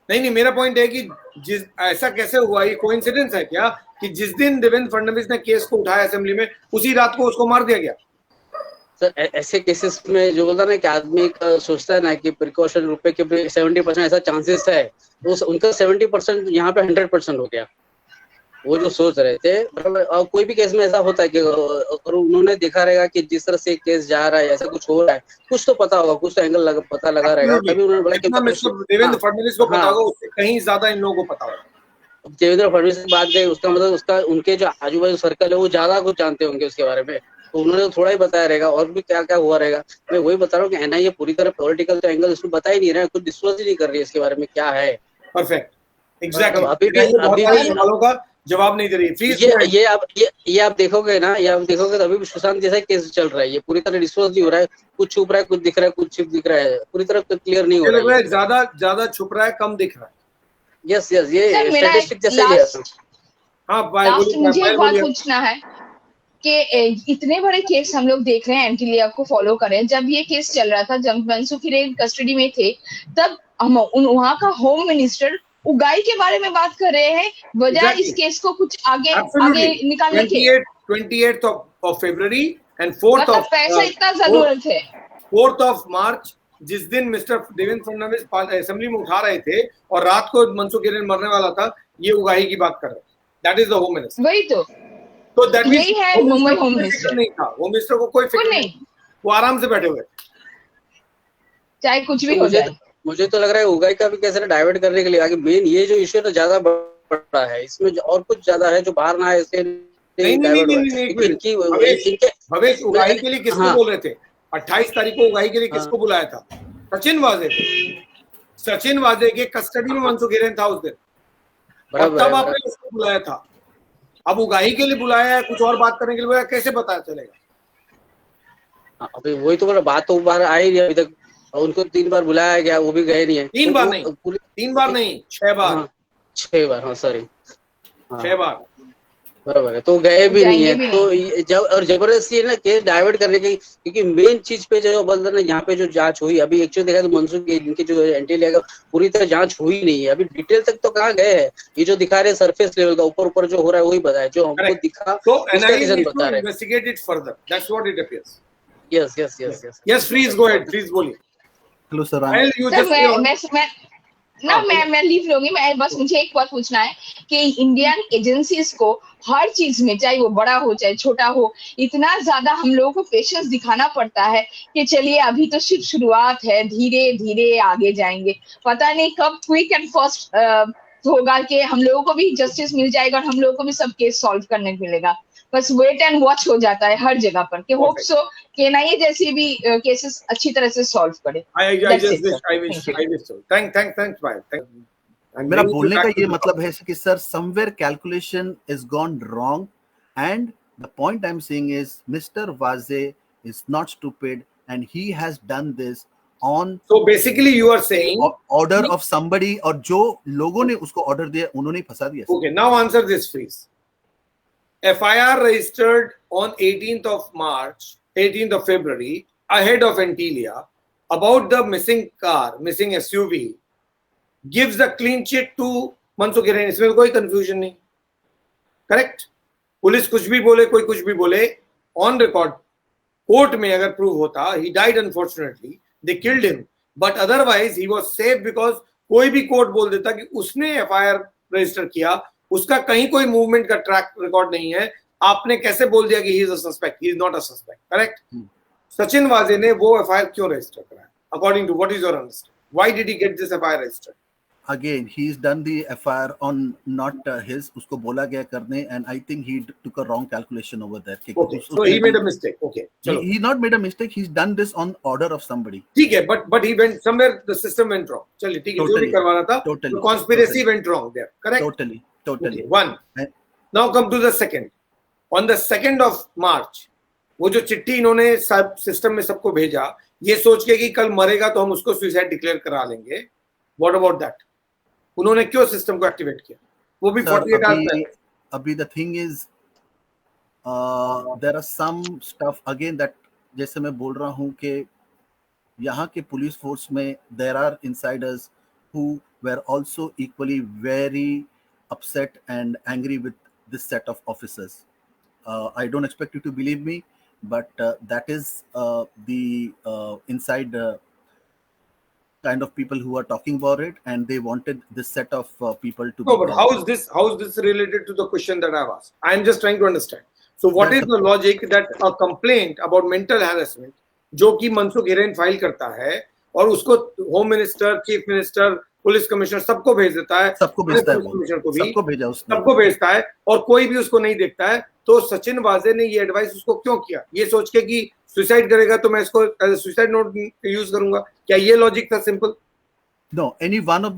नहीं, मेरा पॉइंट है कि जिस ऐसा कैसे हुआ, ये कोइंसिडेंस है क्या कि जिस दिन देवेंद्र फडणवीस ने केस को उठाया असेंबली में, उसी रात को उसको मार दिया गया? सर ऐसे केसेस में जो बोलता है ना कि आदमी सोचता है ना कि प्रिकॉशन रूपे के 70% ऐसा चांसेस है, तो उनका 70% यहाँ पे 100% हो गया। वो जो सोच रहे थे, मतलब कोई भी केस में ऐसा होता है कि और उन्होंने देखा रहेगा कि जिस तरह से केस जा रहा है, ऐसा कुछ हो रहा है, कुछ तो पता होगा, कुछ तो एंगल पता लगा रहेगा, तभी उन्होंने बोला कि देवेंद्र फडणवीस को पता होगा, उससे कहीं ज्यादा इन लोगों को पता होगा। देवेंद्र फडणवीस की बात गई, उसका मतलब उसका उनके जो आजू बाजू सर्कल है वो ज्यादा कुछ जानते होंगे उसके बारे में, तो उन्होंने थोड़ा ही बताया रहेगा, और भी क्या क्या हुआ रहेगा। मैं वही बता रहा हूँ कि एनआईए पूरी तरह पॉलिटिकल एंगल उसमें बता ही नहीं रहा है, कुछ डिस्क्लोज ही नहीं कर रही है इसके बारे में क्या है। Perfect, exactly. अभी भी सवालों का जवाब नहीं दे रही। ये आप देखोगे ना, ये आप देखोगे तो अभी भी सुशांत जैसा केस चल रहा है, ये पूरी तरह डिस्क्लोज नहीं हो रहा है, कुछ छुप रहा है, कुछ दिख रहा है, कुछ छिप दिख रहा है, पूरी तरह क्लियर नहीं हो रहा है। ज्यादा छुप रहा है, कम दिख रहा है। यस यस, ये स्टैटिस्टिक जैसे ही है। लास्ट मुझे एक बात पूछना है कि इतने बड़े केस हम लोग देख रहे हैं, एंटीलिया को फॉलो करें, जब ये केस चल रहा था, जब मनसुख हिरेन कस्टडी में थे, तब हम वहां का होम मिनिस्टर उगाई के बारे में बात कर रहे हैं, वजह इस केस को कुछ आगे निकालने के। 28th of February and 4th मतलब पैसा इतना जरूरत है। 4th of March, जिस दिन मिस्टर देवेंद्र फडणवीस असेंबली में उठा रहे थे और रात को मनसुख हिरेन मरने वाला था, ये उगाही की बात कर रहे हैं। That is the home minister. वही तो दैट मींस यही है मुंबई होम मिनिस्टर। नहीं था, होम मिनिस्टर को कोई फिक्र नहीं, वो आराम से बैठे हुए, चाहे कुछ भी हो जाए। मुझे तो लग रहा है उगाई का भी कैसे डाइवर्ट करने के लिए आगे मेन ये जो इश्यू है ज्यादा बड़ा है, इसमें और कुछ ज्यादा है जो बाहर ना है, इससे भवेश उगाही के लिए किसको बोल रहे थे? 28 तारीख को उगाही के लिए किसको बुलाया था? सचिन वाजे को। सचिन वाजे के कस्टडी में मनसुख हिरेन था उस दिन, तब आपने उसको बुलाया था। अब उगाही के लिए बुलाया है, कुछ और बात करने के लिए बुलाया, कैसे पता चलेगा? अभी वही तो बोला, बात तो बाहर आई नहीं अभी तक, उनको 3 बार बुलाया गया, वो भी गए नहीं है। 3 बार नहीं, 3 बार नहीं, 6 बार। 6 बार, हाँ सॉरी, 6 बार बराबर है, तो गए भी नहीं है। तो जब और जबरदस्ती है ना केस डाइवर्ट करने की, क्योंकि मेन चीज पे जो बल्दर ने यहाँ पे जो जांच हुई, अभी एक्चुअली देखा तो मनसुख इनके जो एंटीलिया का पूरी तरह जांच हुई नहीं है, अभी डिटेल तक तो कहाँ गए हैं। ये जो दिखा रहे सरफेस लेवल का, ऊपर ऊपर जो हो रहा है वही बताया, जो हमको दिखा उसका रीजन बता रहे हैं। Investigate it further, that's what it appears. Yes yes yes yes yes, please go ahead, please बोलिए। हेलो सर, मैं लीव लूंगी। मैं बस मुझे एक बात पूछना है कि इंडियन एजेंसीज को हर चीज में, चाहे वो बड़ा हो चाहे छोटा हो, इतना ज्यादा हम लोगों को पेशेंस दिखाना पड़ता है कि चलिए अभी तो सिर्फ शुरुआत है, धीरे धीरे आगे जाएंगे, पता नहीं कब क्विक एंड फास्ट होगा कि हम लोगों को भी जस्टिस मिल जाएगा और हम लोगों को भी सब केस सॉल्व करने को मिलेगा। बस वेट एंड वॉच हो जाता है हर जगह पर कि होप सो कि एनआईए जैसे भी केसेस अच्छी तरह से सॉल्व करे। मेरा बोलने का ये मतलब है कि sir somewhere calculation is gone wrong and the point I am saying is mister Waje is not stupid and he has done this on so basically you are saying order of somebody, और जो लोगों ने उसको order दिया उन्होंने ही फंसा दिया। Okay, now answer this please. FIR registered on 18th of March, 18th of February ahead of Antilia about the missing car, missing SUV, gives the clean sheet to Mansukh Hiren. इसमें कोई confusion नहीं, correct? Police कुछ भी बोले, कोई कुछ भी बोले, on record कोर्ट में अगर प्रूव होता he died unfortunately, they killed him, but otherwise he was safe because कोई भी कोर्ट बोल देता कि उसने FIR रजिस्टर किया, उसका कहीं कोई मूवमेंट का ट्रैक रिकॉर्ड नहीं है, आपने कैसे बोल दिया कि he is a suspect? He is not a suspect, correct? Sachin वाजे ने वो FIR क्यों रजिस्टर कराया? According to what is your understanding? Why did he get this FIR registered? Again, he's done the FIR on not his, उसको बोला गया करने, and I think he took a wrong calculation over there. Okay, so he made a mistake. Okay, चलो. He not made a mistake. He's done this on order of somebody. ठीक है, but he went somewhere. The system went wrong. चलिए ठीक है, जो भी करवाना था, the conspiracy went wrong there. Correct? Totally. Okay, one. Now come to the second. On the 2nd of March, वो जो चिट्ठी इन्होंने सब सिस्टम में सबको भेजा, ये सोच के कि कल मरेगा तो हम उसको सुसाइड डिक्लेयर करा लेंगे. What about that? उन्होंने क्यों सिस्टम को एक्टिवेट किया? वो भी 48 आवर्स पहले. अभी the thing is, there are some stuff again that जैसे मैं बोल रहा हूँ कि यहाँ के पुलिस फोर्स में there are insiders who were also equally very upset and angry with this set of officers. I don't expect you to believe me, but that is the inside kind of people who are talking about it, and they wanted this set of people to. No, but how is this related to the question that I've asked? I'm just trying to understand. So what is the logic that a complaint about mental harassment जो कि Mansukh Hiren file करता है और उसको home minister, chief minister, police commissioner सबको भेज देता है, सबको भेजता है, कमिश्नर को भी सबको भेजता है और कोई भी उसको नहीं देखता है, तो सचिन वाजे ने ये एडवाइस उसको क्यों किया? ये सोच के कि सुसाइड करेगा तो मैं इसको as a suicide note use करूंगा, क्या ये लॉजिक था? Simple. No, any one of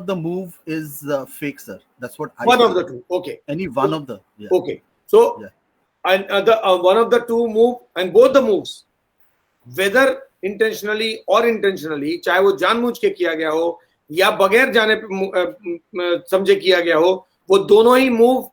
the move is fake, sir. That's what I. One of the two. Okay. Any one of the. Yeah. Okay. So, yeah. And one of the two move, and both the moves, whether intentionally or intentionally, चाहे वो जानबूझ के किया गया हो या बगैर जाने समझे किया गया हो, वो दोनों ही मूव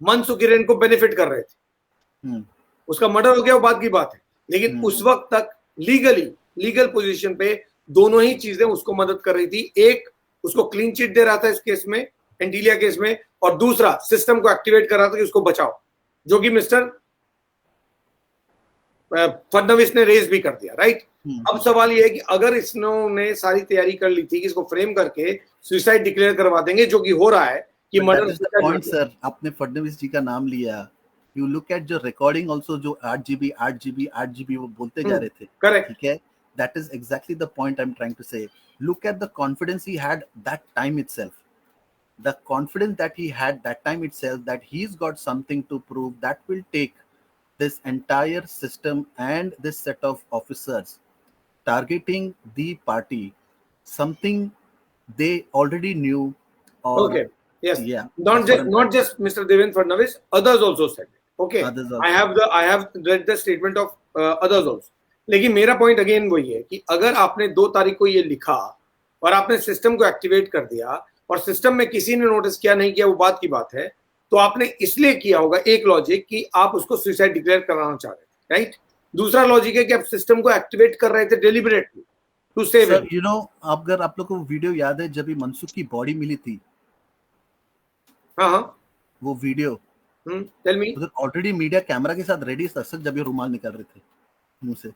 मनसुख हिरेन को बेनिफिट कर रहे थे. उसका मर्डर हो गया वो बात की बात है, लेकिन उस वक्त तक लीगल पोजीशन पे दोनों ही चीजें उसको मदद कर रही थी. एक उसको क्लीन चिट दे रहा था इस केस में, एंटीलिया केस में, और दूसरा सिस्टम को एक्टिवेट कर रहा था कि उसको बचाओ, जो कि मिस्टर फडणवीस ने रेज भी कर दिया. राइट. अब सवाल ये है कि अगर इसने सारी तैयारी कर ली थी कि इसको फ्रेम करके सुसाइड डिक्लेयर करवा देंगे, जो कि हो रहा है कि मर्डर. सर, आपने फडणवीस जी का नाम लिया, यू लुक एट जो रिकॉर्डिंग ऑल्सो, जो 8 GB वो बोलते जा रहे थे. करेक्ट. ठीक है. That is exactly the point I'm trying to say. Look at the confidence he had that time itself. The confidence that he had that time itself, that he's got something to prove, that will take this entire system and this set of officers targeting the party, something they already knew. Or, okay. Yes. Yeah. Not just Mr. Devendra Fadnavis, others also said it. Okay. Also. I have read the statement of others also. लेकिन मेरा point again वही है कि अगर आपने 2 तारीख को ये लिखा और आपने सिस्टम को एक्टिवेट कर दिया और सिस्टम में किसी ने नोटिस किया नहीं किया, वो बात की बात है, तो आपने इसलिए किया होगा एक लॉजिक कि आप उसको सुसाइड डिक्लेयर कराना चाह रहे थे. राइट. दूसरा लॉजिक है कि आप सिस्टम को एक्टिवेट कर रहे थे deliberately to save him. You know, अगर आप लोगों को वीडियो याद है जब मनसुख की बॉडी मिली थी, हाँ, वो video, tell me. Already media camera के साथ रेडी था सर, जब ये रुमाल निकाल रहे थे मुंह से.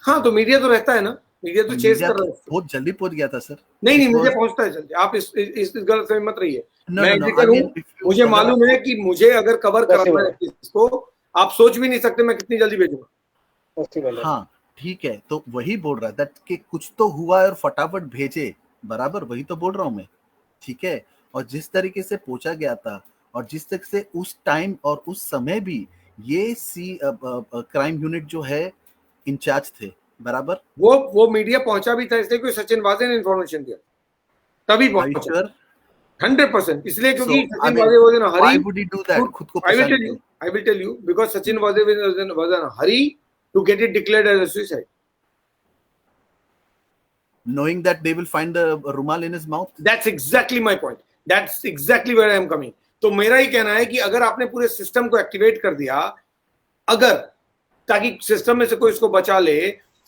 हाँ, तो मीडिया तो रहता है ना, मीडिया तो चेस कर रहा है. बहुत जल्दी पहुंच गया था सर. नहीं, मीडिया पहुंचता है जल्दी. आप इस गलत फहमी मत रहिए. मैं एडिटर हूं, मुझे मालूम है कि मुझे अगर कवर करना है इसको, आप सोच भी नहीं सकते मैं कितनी जल्दी भेजूंगा. हाँ, ठीक है. तो वही बोल रहा था कि कुछ तो हुआ और फटाफट भेजे, बराबर वही तो बोल रहा हूँ मैं. ठीक है. और जिस तरीके से पहुंचा गया था और जिस तरीके से उस टाइम और उस समय भी ये क्राइम यूनिट जो है इंचार्ज थे, बराबर. वो मीडिया पहुंचा भी था इसलिए क्योंकि सचिन वाजे ने इंफॉर्मेशन दिया, तभी पहुंचा. 100%. इसलिए क्योंकि सचिन वाजे was in a Hari. Why would he do that? खुद को पहचान. I will tell you because Sachin was in a hurry to get it declared as a suicide, knowing that they will find a rumal in his mouth. That's exactly my point. That's exactly where I am coming. तो मेरा ही कहना है कि अगर आपने पूरे system को activate कर दिया, अगर ताकि सिस्टम में से कोई इसको बचा ले,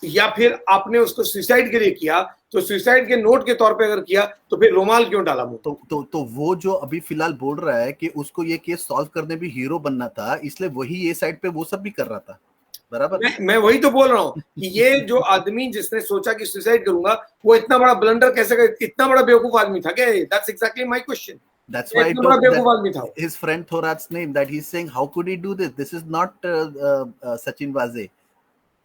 या फिर आपने उसको सुसाइड के लिए किया, तो सुसाइड के नोट के तौर पे अगर किया तो फिर रुमाल क्यों डाला मुंह? तो वो जो अभी फिलहाल बोल रहा है कि उसको ये केस सॉल्व करने भी हीरो बनना था, इसलिए वही ये साइड पे वो सब भी कर रहा था, बराबर. मैं वही तो बोल रहा हूँ कि ये जो आदमी जिसने सोचा कि सुसाइड करूंगा, वो इतना बड़ा ब्लंडर कैसे कर, इतना बड़ा बेवकूफ आदमी था क्या? That's exactly my question. That's why I told that his friend Thorat's name, that he's saying how could he do this? This is not Sachin Waze.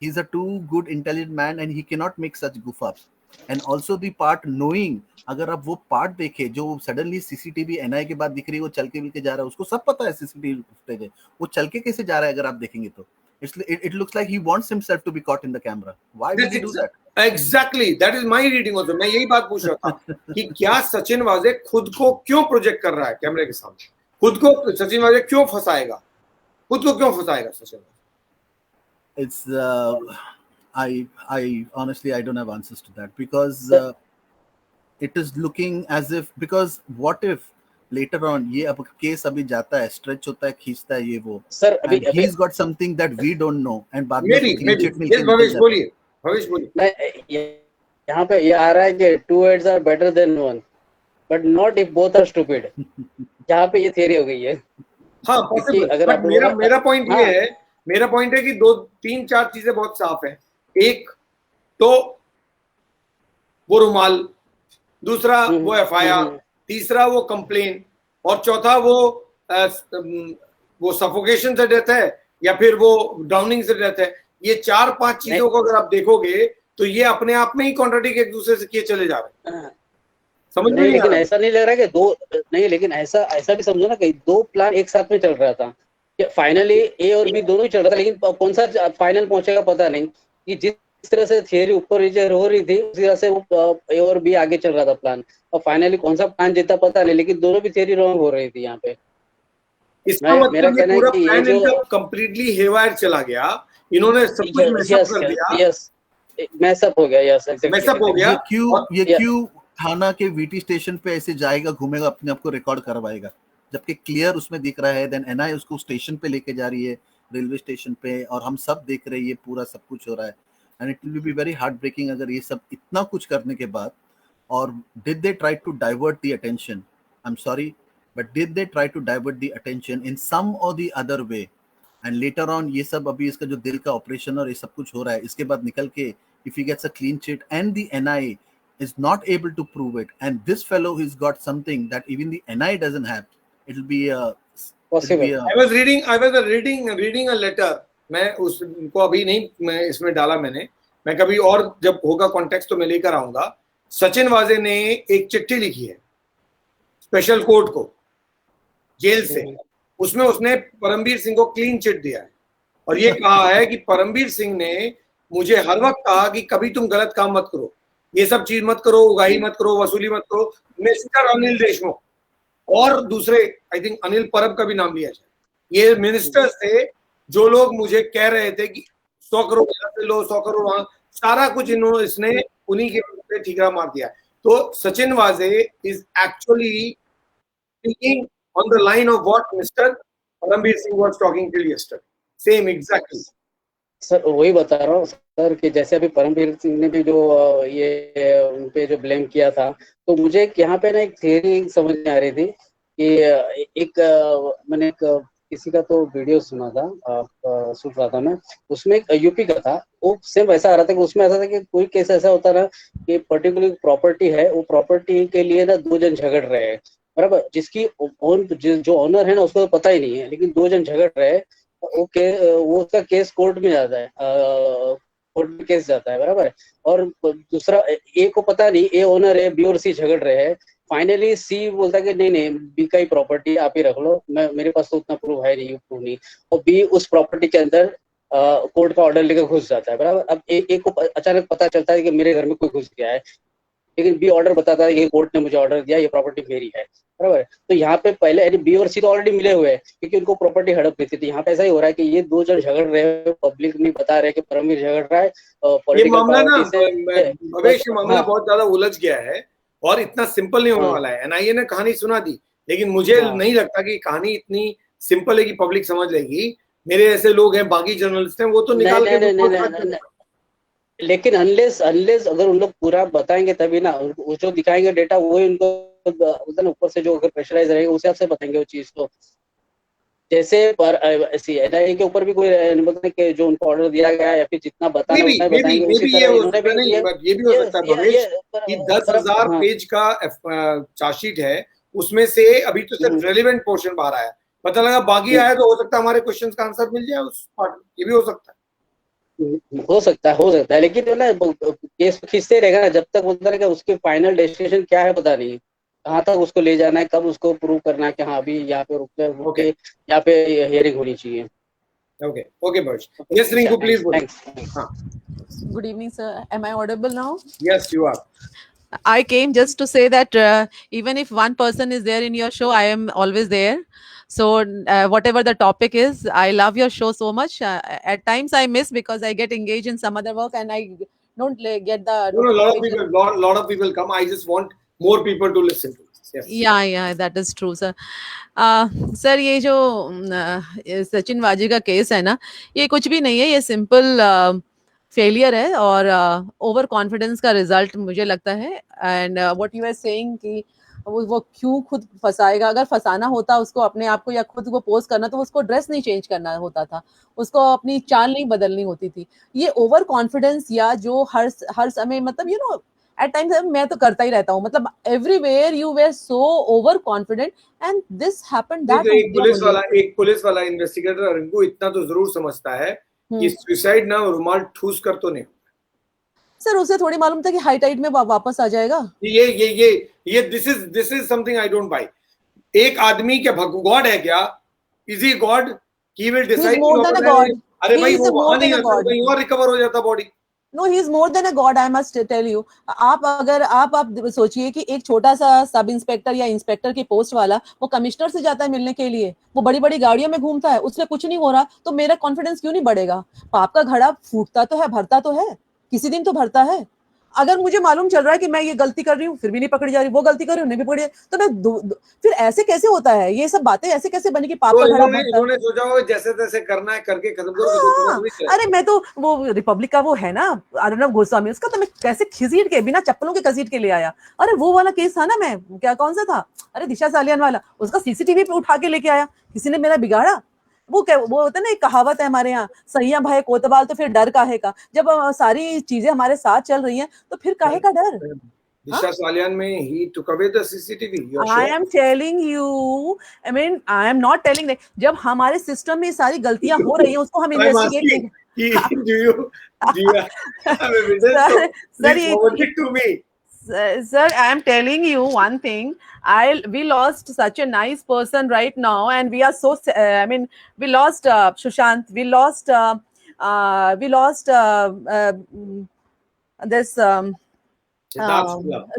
He's a too good intelligent man and he cannot make such goof ups. And also the part knowing, अगर आप वो part देखे जो suddenly CCTV NI के बाद दिख रही है, वो चल के मिल के जा रहा है, उसको सब पता है सीसीटीवी फुटेज है, वो चल के कैसे जा रहा है अगर आप देखेंगे तो. It looks like he wants himself to be caught in the camera. Why did he do that? Exactly, that is my reading also. मैं यही बात पूछ रहा था कि क्या सचिन वाजे खुद को क्यों प्रोजेक्ट कर रहा है कैमरे के सामने? खुद को सचिन वाजे क्यों फंसाएगा? खुद को क्यों फंसाएगा Sachin? It's I honestly I don't have answers to that because it is looking as if, because what if later on ये अब केस अभी जाता है, स्ट्रेच होता है, खींचता है ये वो, सर अभी he's got something that we don't know and बाद में yes भवेश बोलिए. यहाँ पे ये आ रहा है कि 2 heads are better than 1 but not if both are stupid. जहाँ पे ये थियरी हो गई है. हाँ, अगर मेरा पॉइंट है कि 2-3-4 चीजें बहुत साफ है. एक तो वो रुमाल, दूसरा वो एफआईआर, तीसरा वो कंप्लेन, और चौथा वो सफोकेशन से डेथ है या फिर वो ड्राउनिंग से डेथ है। ये 4-5 चीजों को अगर आप देखोगे तो ये अपने आप में ही कॉन्ट्राडिक्ट एक दूसरे से किए चले जा रहे हैं। समझ नहीं, लेकिन ऐसा नहीं लग रहा कि दो नहीं, लेकिन ऐसा भी समझो ना कि दो प्लान एक साथ में चल रहा था। फाइनली ए और बी दोनों ही चल रहा था, लेकिन कौन सा फाइनल पहुंचेगा पता नहीं। कि जिस तरह से थियरी ऊपर नीचे हो रही थी उसी तरह से वो ए और बी आगे चल रहा था प्लान, और फाइनली कौन सा प्लान जीता पता नहीं, लेकिन दोनों भी थियरी रॉन्ग हो रही थी यहाँ पे। इसका मतलब मेरा कहना है कि ये जो कंप्लीटली हेवायर चला गया, इन्होंने सब कुछ मैसअप कर दिया। यस, मैसअप हो गया। यस, मैसअप हो गया। ये क्यों थाना के वीटी स्टेशन पे ऐसे जाएगा, घूमेगा, अपने आप को रिकॉर्ड करवाएगा, जबकि क्लियर उसमें दिख रहा है। देन एनआई उसको स्टेशन पे लेके जा रही है, रेलवे स्टेशन पे, और हम सब देख रहे हैं ये पूरा सब कुछ हो रहा है। And it will be very heart breaking अगर ये सब इतना कुछ करने के बाद, और did they try to divert the attention, I am sorry, but did they try to divert the attention in some or the other way, and later on ये सब अभी इसका जो दिल का ऑपरेशन और ये सब कुछ हो रहा है, इसके बाद निकल के if he gets a clean chit and the NIA is not able to prove it, and this fellow has got something that even the NI doesn't have, it'll be possible. I was reading a letter. मैं उसको अभी नहीं मैं इसमें डाला, मैं कभी और जब होगा कॉन्टेक्स्ट तो मैं लेकर आऊंगा। सचिन वाजे ने एक चिट्ठी लिखी है स्पेशल कोर्ट को जेल से, उसमें उसने परमवीर सिंह को क्लीन चिट दिया है और ये कहा है कि परमवीर सिंह ने मुझे हर वक्त कहा कि कभी तुम गलत काम मत करो, ये सब चीज मत करो, उगाही मत करो, वसूली मत करो। मिस्टर अनिल देशमुख और दूसरे आई थिंक अनिल परब का भी नाम लिया जाए, ये मिनिस्टर्स थे जो लोग मुझे कह रहे थे कि 100 करोड़ यहाँ से लो, 100 करोड़ वहां, सारा कुछ इसने उन्हीं के ठीकरा मार दिया। तो Sachin Vaze is actually speaking on the line of what mister Paramvir Singh was talking till yesterday, same exactly. Sir वही बता रहा हूँ सर कि जैसे अभी परमवीर सिंह ने भी जो ये उन पे जो ब्लेम किया था, तो मुझे यहाँ पे ना एक थियरी समझ में आ रही थी कि मैंने किसी का तो वीडियो सुना था, सुन रहा था मैं, उसमें एक यूपी का था, वो सेम वैसा आ रहा था कि उसमें ऐसा था कि कोई केस ऐसा होता ना कि पर्टिकुलर प्रॉपर्टी है, वो प्रॉपर्टी के लिए ना दो जन झगड़ रहे हैं, बराबर, जिसकी जो ऑनर है ना उसको तो पता ही नहीं है, लेकिन दो जन झगड़ रहे हैं, वो उसका केस कोर्ट में जाता है, कोर्ट में केस जाता है, बराबर। और दूसरा ए को पता नहीं, ए ओनर है, बी और सी झगड़ रहे हैं, फाइनली सी बोलता है कि नहीं बी का ही प्रॉपर्टी आप ही रख लो, मेरे पास तो उतना प्रूफ है नहीं, प्रूफ नहीं, और बी उस प्रॉपर्टी के अंदर कोर्ट का ऑर्डर लेकर घुस जाता है, बराबर। अब ए को अचानक पता चलता है कि मेरे घर में कोई घुस गया है, लेकिन बी ऑर्डर बताता है कि कोर्ट ने मुझे ऑर्डर दिया, ये प्रॉपर्टी मेरी है, बराबर। तो यहाँ पे पहले बी और सी तो ऑलरेडी मिले हुए हैं क्योंकि उनको प्रॉपर्टी हड़प रही थी, तो यहाँ पे ऐसा ही हो रहा है कि ये दो जन झगड़ रहे हैं, पब्लिक नहीं बता रहे कि परमवीर झगड़ रहा है। ये मामला ना भवेश, मामला बहुत ज्यादा उलझ गया है और इतना सिंपल नहीं होने वाला है। एनआईए ने कहानी सुना दी, लेकिन मुझे नहीं लगता कि कहानी इतनी सिंपल है कि पब्लिक समझ लेगी। मेरे ऐसे लोग हैं, बाकी जर्नलिस्ट हैं, वो तो निकाल के लेकिन अनलेस अगर उन लोग पूरा बताएंगे तभी ना, वो जो दिखाएंगे डेटा वही उनको ऊपर से जो अगर प्रेशराइज रहेगा उस हिसाब से बताएंगे वो चीज। तो जैसे एनआईए के ऊपर भी कोई मतलब कि जो उनको ऑर्डर दिया गया या फिर जितना बताना उतना बताएंगे, उसी तरह इन्होंने भी ये भी हो सकता है भवेश कि 10,000 पेज का चार्जशीट है, उसमें से अभी तो सिर्फ रेलेवेंट पोर्शन बाहर आया, पता लगा बाकी आया तो हो सकता है हमारे क्वेश्चंस का आंसर मिल जाए उस पार्ट में, ये भी हो सकता है। हो सकता है, लेकिन जो ना केस खींचते रहेगा ना जब तक बोलता रहेगा उसके फाइनल डेस्टिनेशन क्या है पता नहीं, कहाँ तक उसको ले जाना है, कब उसको प्रूव करना है कि हाँ अभी यहाँ पे रुकते हैं, ओके यहाँ पे हियरिंग होनी चाहिए। Okay Bhavesh, yes Rinku please बोलिए। हाँ, good evening sir, am I audible now? Yes you are. I came just to say that even if one person is there in your show, I am always there. So whatever the topic is, I love your show so much. At times I miss because I get engaged in some other work and I don't get the. No, lot of people come. I just want more people to listen to this. Yes. Yeah, that is true, sir. Sir ये जो सचिन वाजे का case है ना, ये कुछ भी नहीं है, ये सिंपल फेलियर है और ओवर कॉन्फिडेंस का रिजल्ट मुझे लगता है। And what you are saying कि वो क्यों खुद फंसाएगा, अगर फंसाना होता उसको अपने आप को या खुद को पोस्ट करना तो उसको ड्रेस नहीं चेंज करना होता था, उसको अपनी चाल नहीं बदलनी होती थी। ये ओवर कॉन्फिडेंस या जो हर समय मतलब एट टाइम्स मैं तो करता ही रहता हूँ, मतलब everywhere you were so over confident and this happened that. एक पुलिस वाला इन्वेस्टिगेटर इनको इतना तो जरूर समझता है कि सुसाइड ना रुमाल ठूस कर तो नहीं। सर उसे थोड़ी मालूम था कि हाई टाइड में वापस आ जाएगा। ये this is something I don't buy. एक आदमी क्या गॉड है क्या? Is he God? He will decide more than a God. अरे भाई वो वहां नहीं आता, कहीं और रिकवर हो जाता body. No he is more than a god, I must tell you. आप अगर आप सोचिए कि एक छोटा सा सब इंस्पेक्टर या इंस्पेक्टर की पोस्ट वाला वो कमिश्नर से जाता है मिलने के लिए, वो बड़ी बड़ी गाड़ियों में घूमता है, उससे कुछ नहीं हो रहा, तो मेरा कॉन्फिडेंस क्यों नहीं बढ़ेगा? पाप का घड़ा फूटता तो है, भरता तो है, किसी दिन तो भरता है। अगर मुझे मालूम चल रहा है कि मैं ये गलती कर रही हूँ फिर भी नहीं पकड़ी जा रही, वो गलती कर रही हूँ नहीं भी पकड़ी, तो मैं फिर ऐसे कैसे होता है? ये सब बातें ऐसे कैसे बनी कि पाप का घड़ा भरता है? इन्होंने सोचा होगा जैसे तैसे करना है करके खत्म करो। अरे मैं तो वो रिपब्लिक का वो है ना अर्नब गोस्वामी, उसका तो मैं कैसे खिसीट के बिना चप्पलों के घसीट के ले आया। अरे वो वाला केस था ना, मैं क्या कौन सा था, अरे दिशा सालियान वाला, उसका सीसीटीवी पे उठा के लेके आया, किसी ने मेरा बिगाड़ा? वो होता है ना, एक कहावत है हमारे यहाँ, सैया भाई कोतवाल तो फिर डर काहे का। जब सारी चीजें हमारे साथ चल रही हैं तो फिर काहे का डर? दिशा सालियान में he took away the CCTV. I am telling you, I mean I am not telling. जब हमारे सिस्टम में सारी गलतियां हो रही हैं उसको हम investigate do you have evidence? Please forward it to me. Sir, I am telling you one thing. We lost such a nice person right now, and we are so. I mean, we lost Sushant. We lost this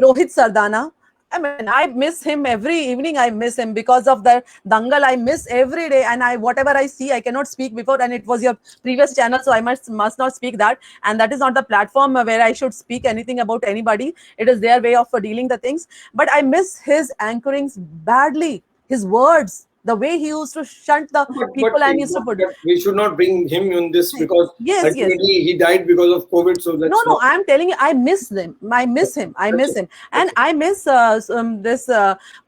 Rohit Sardana. I mean, I miss him every evening. I miss him because of the dangal. I miss every day, and whatever I see, I cannot speak before. And it was your previous channel, so I must not speak that. And that is not the platform where I should speak anything about anybody. It is their way of dealing the things. But I miss his anchorings badly. His words, the way he used to shunt the people and used to put. We should not bring him in this because ultimately he died because of COVID. So that's no. I am telling you, I miss them. I miss him. I miss him, and I miss this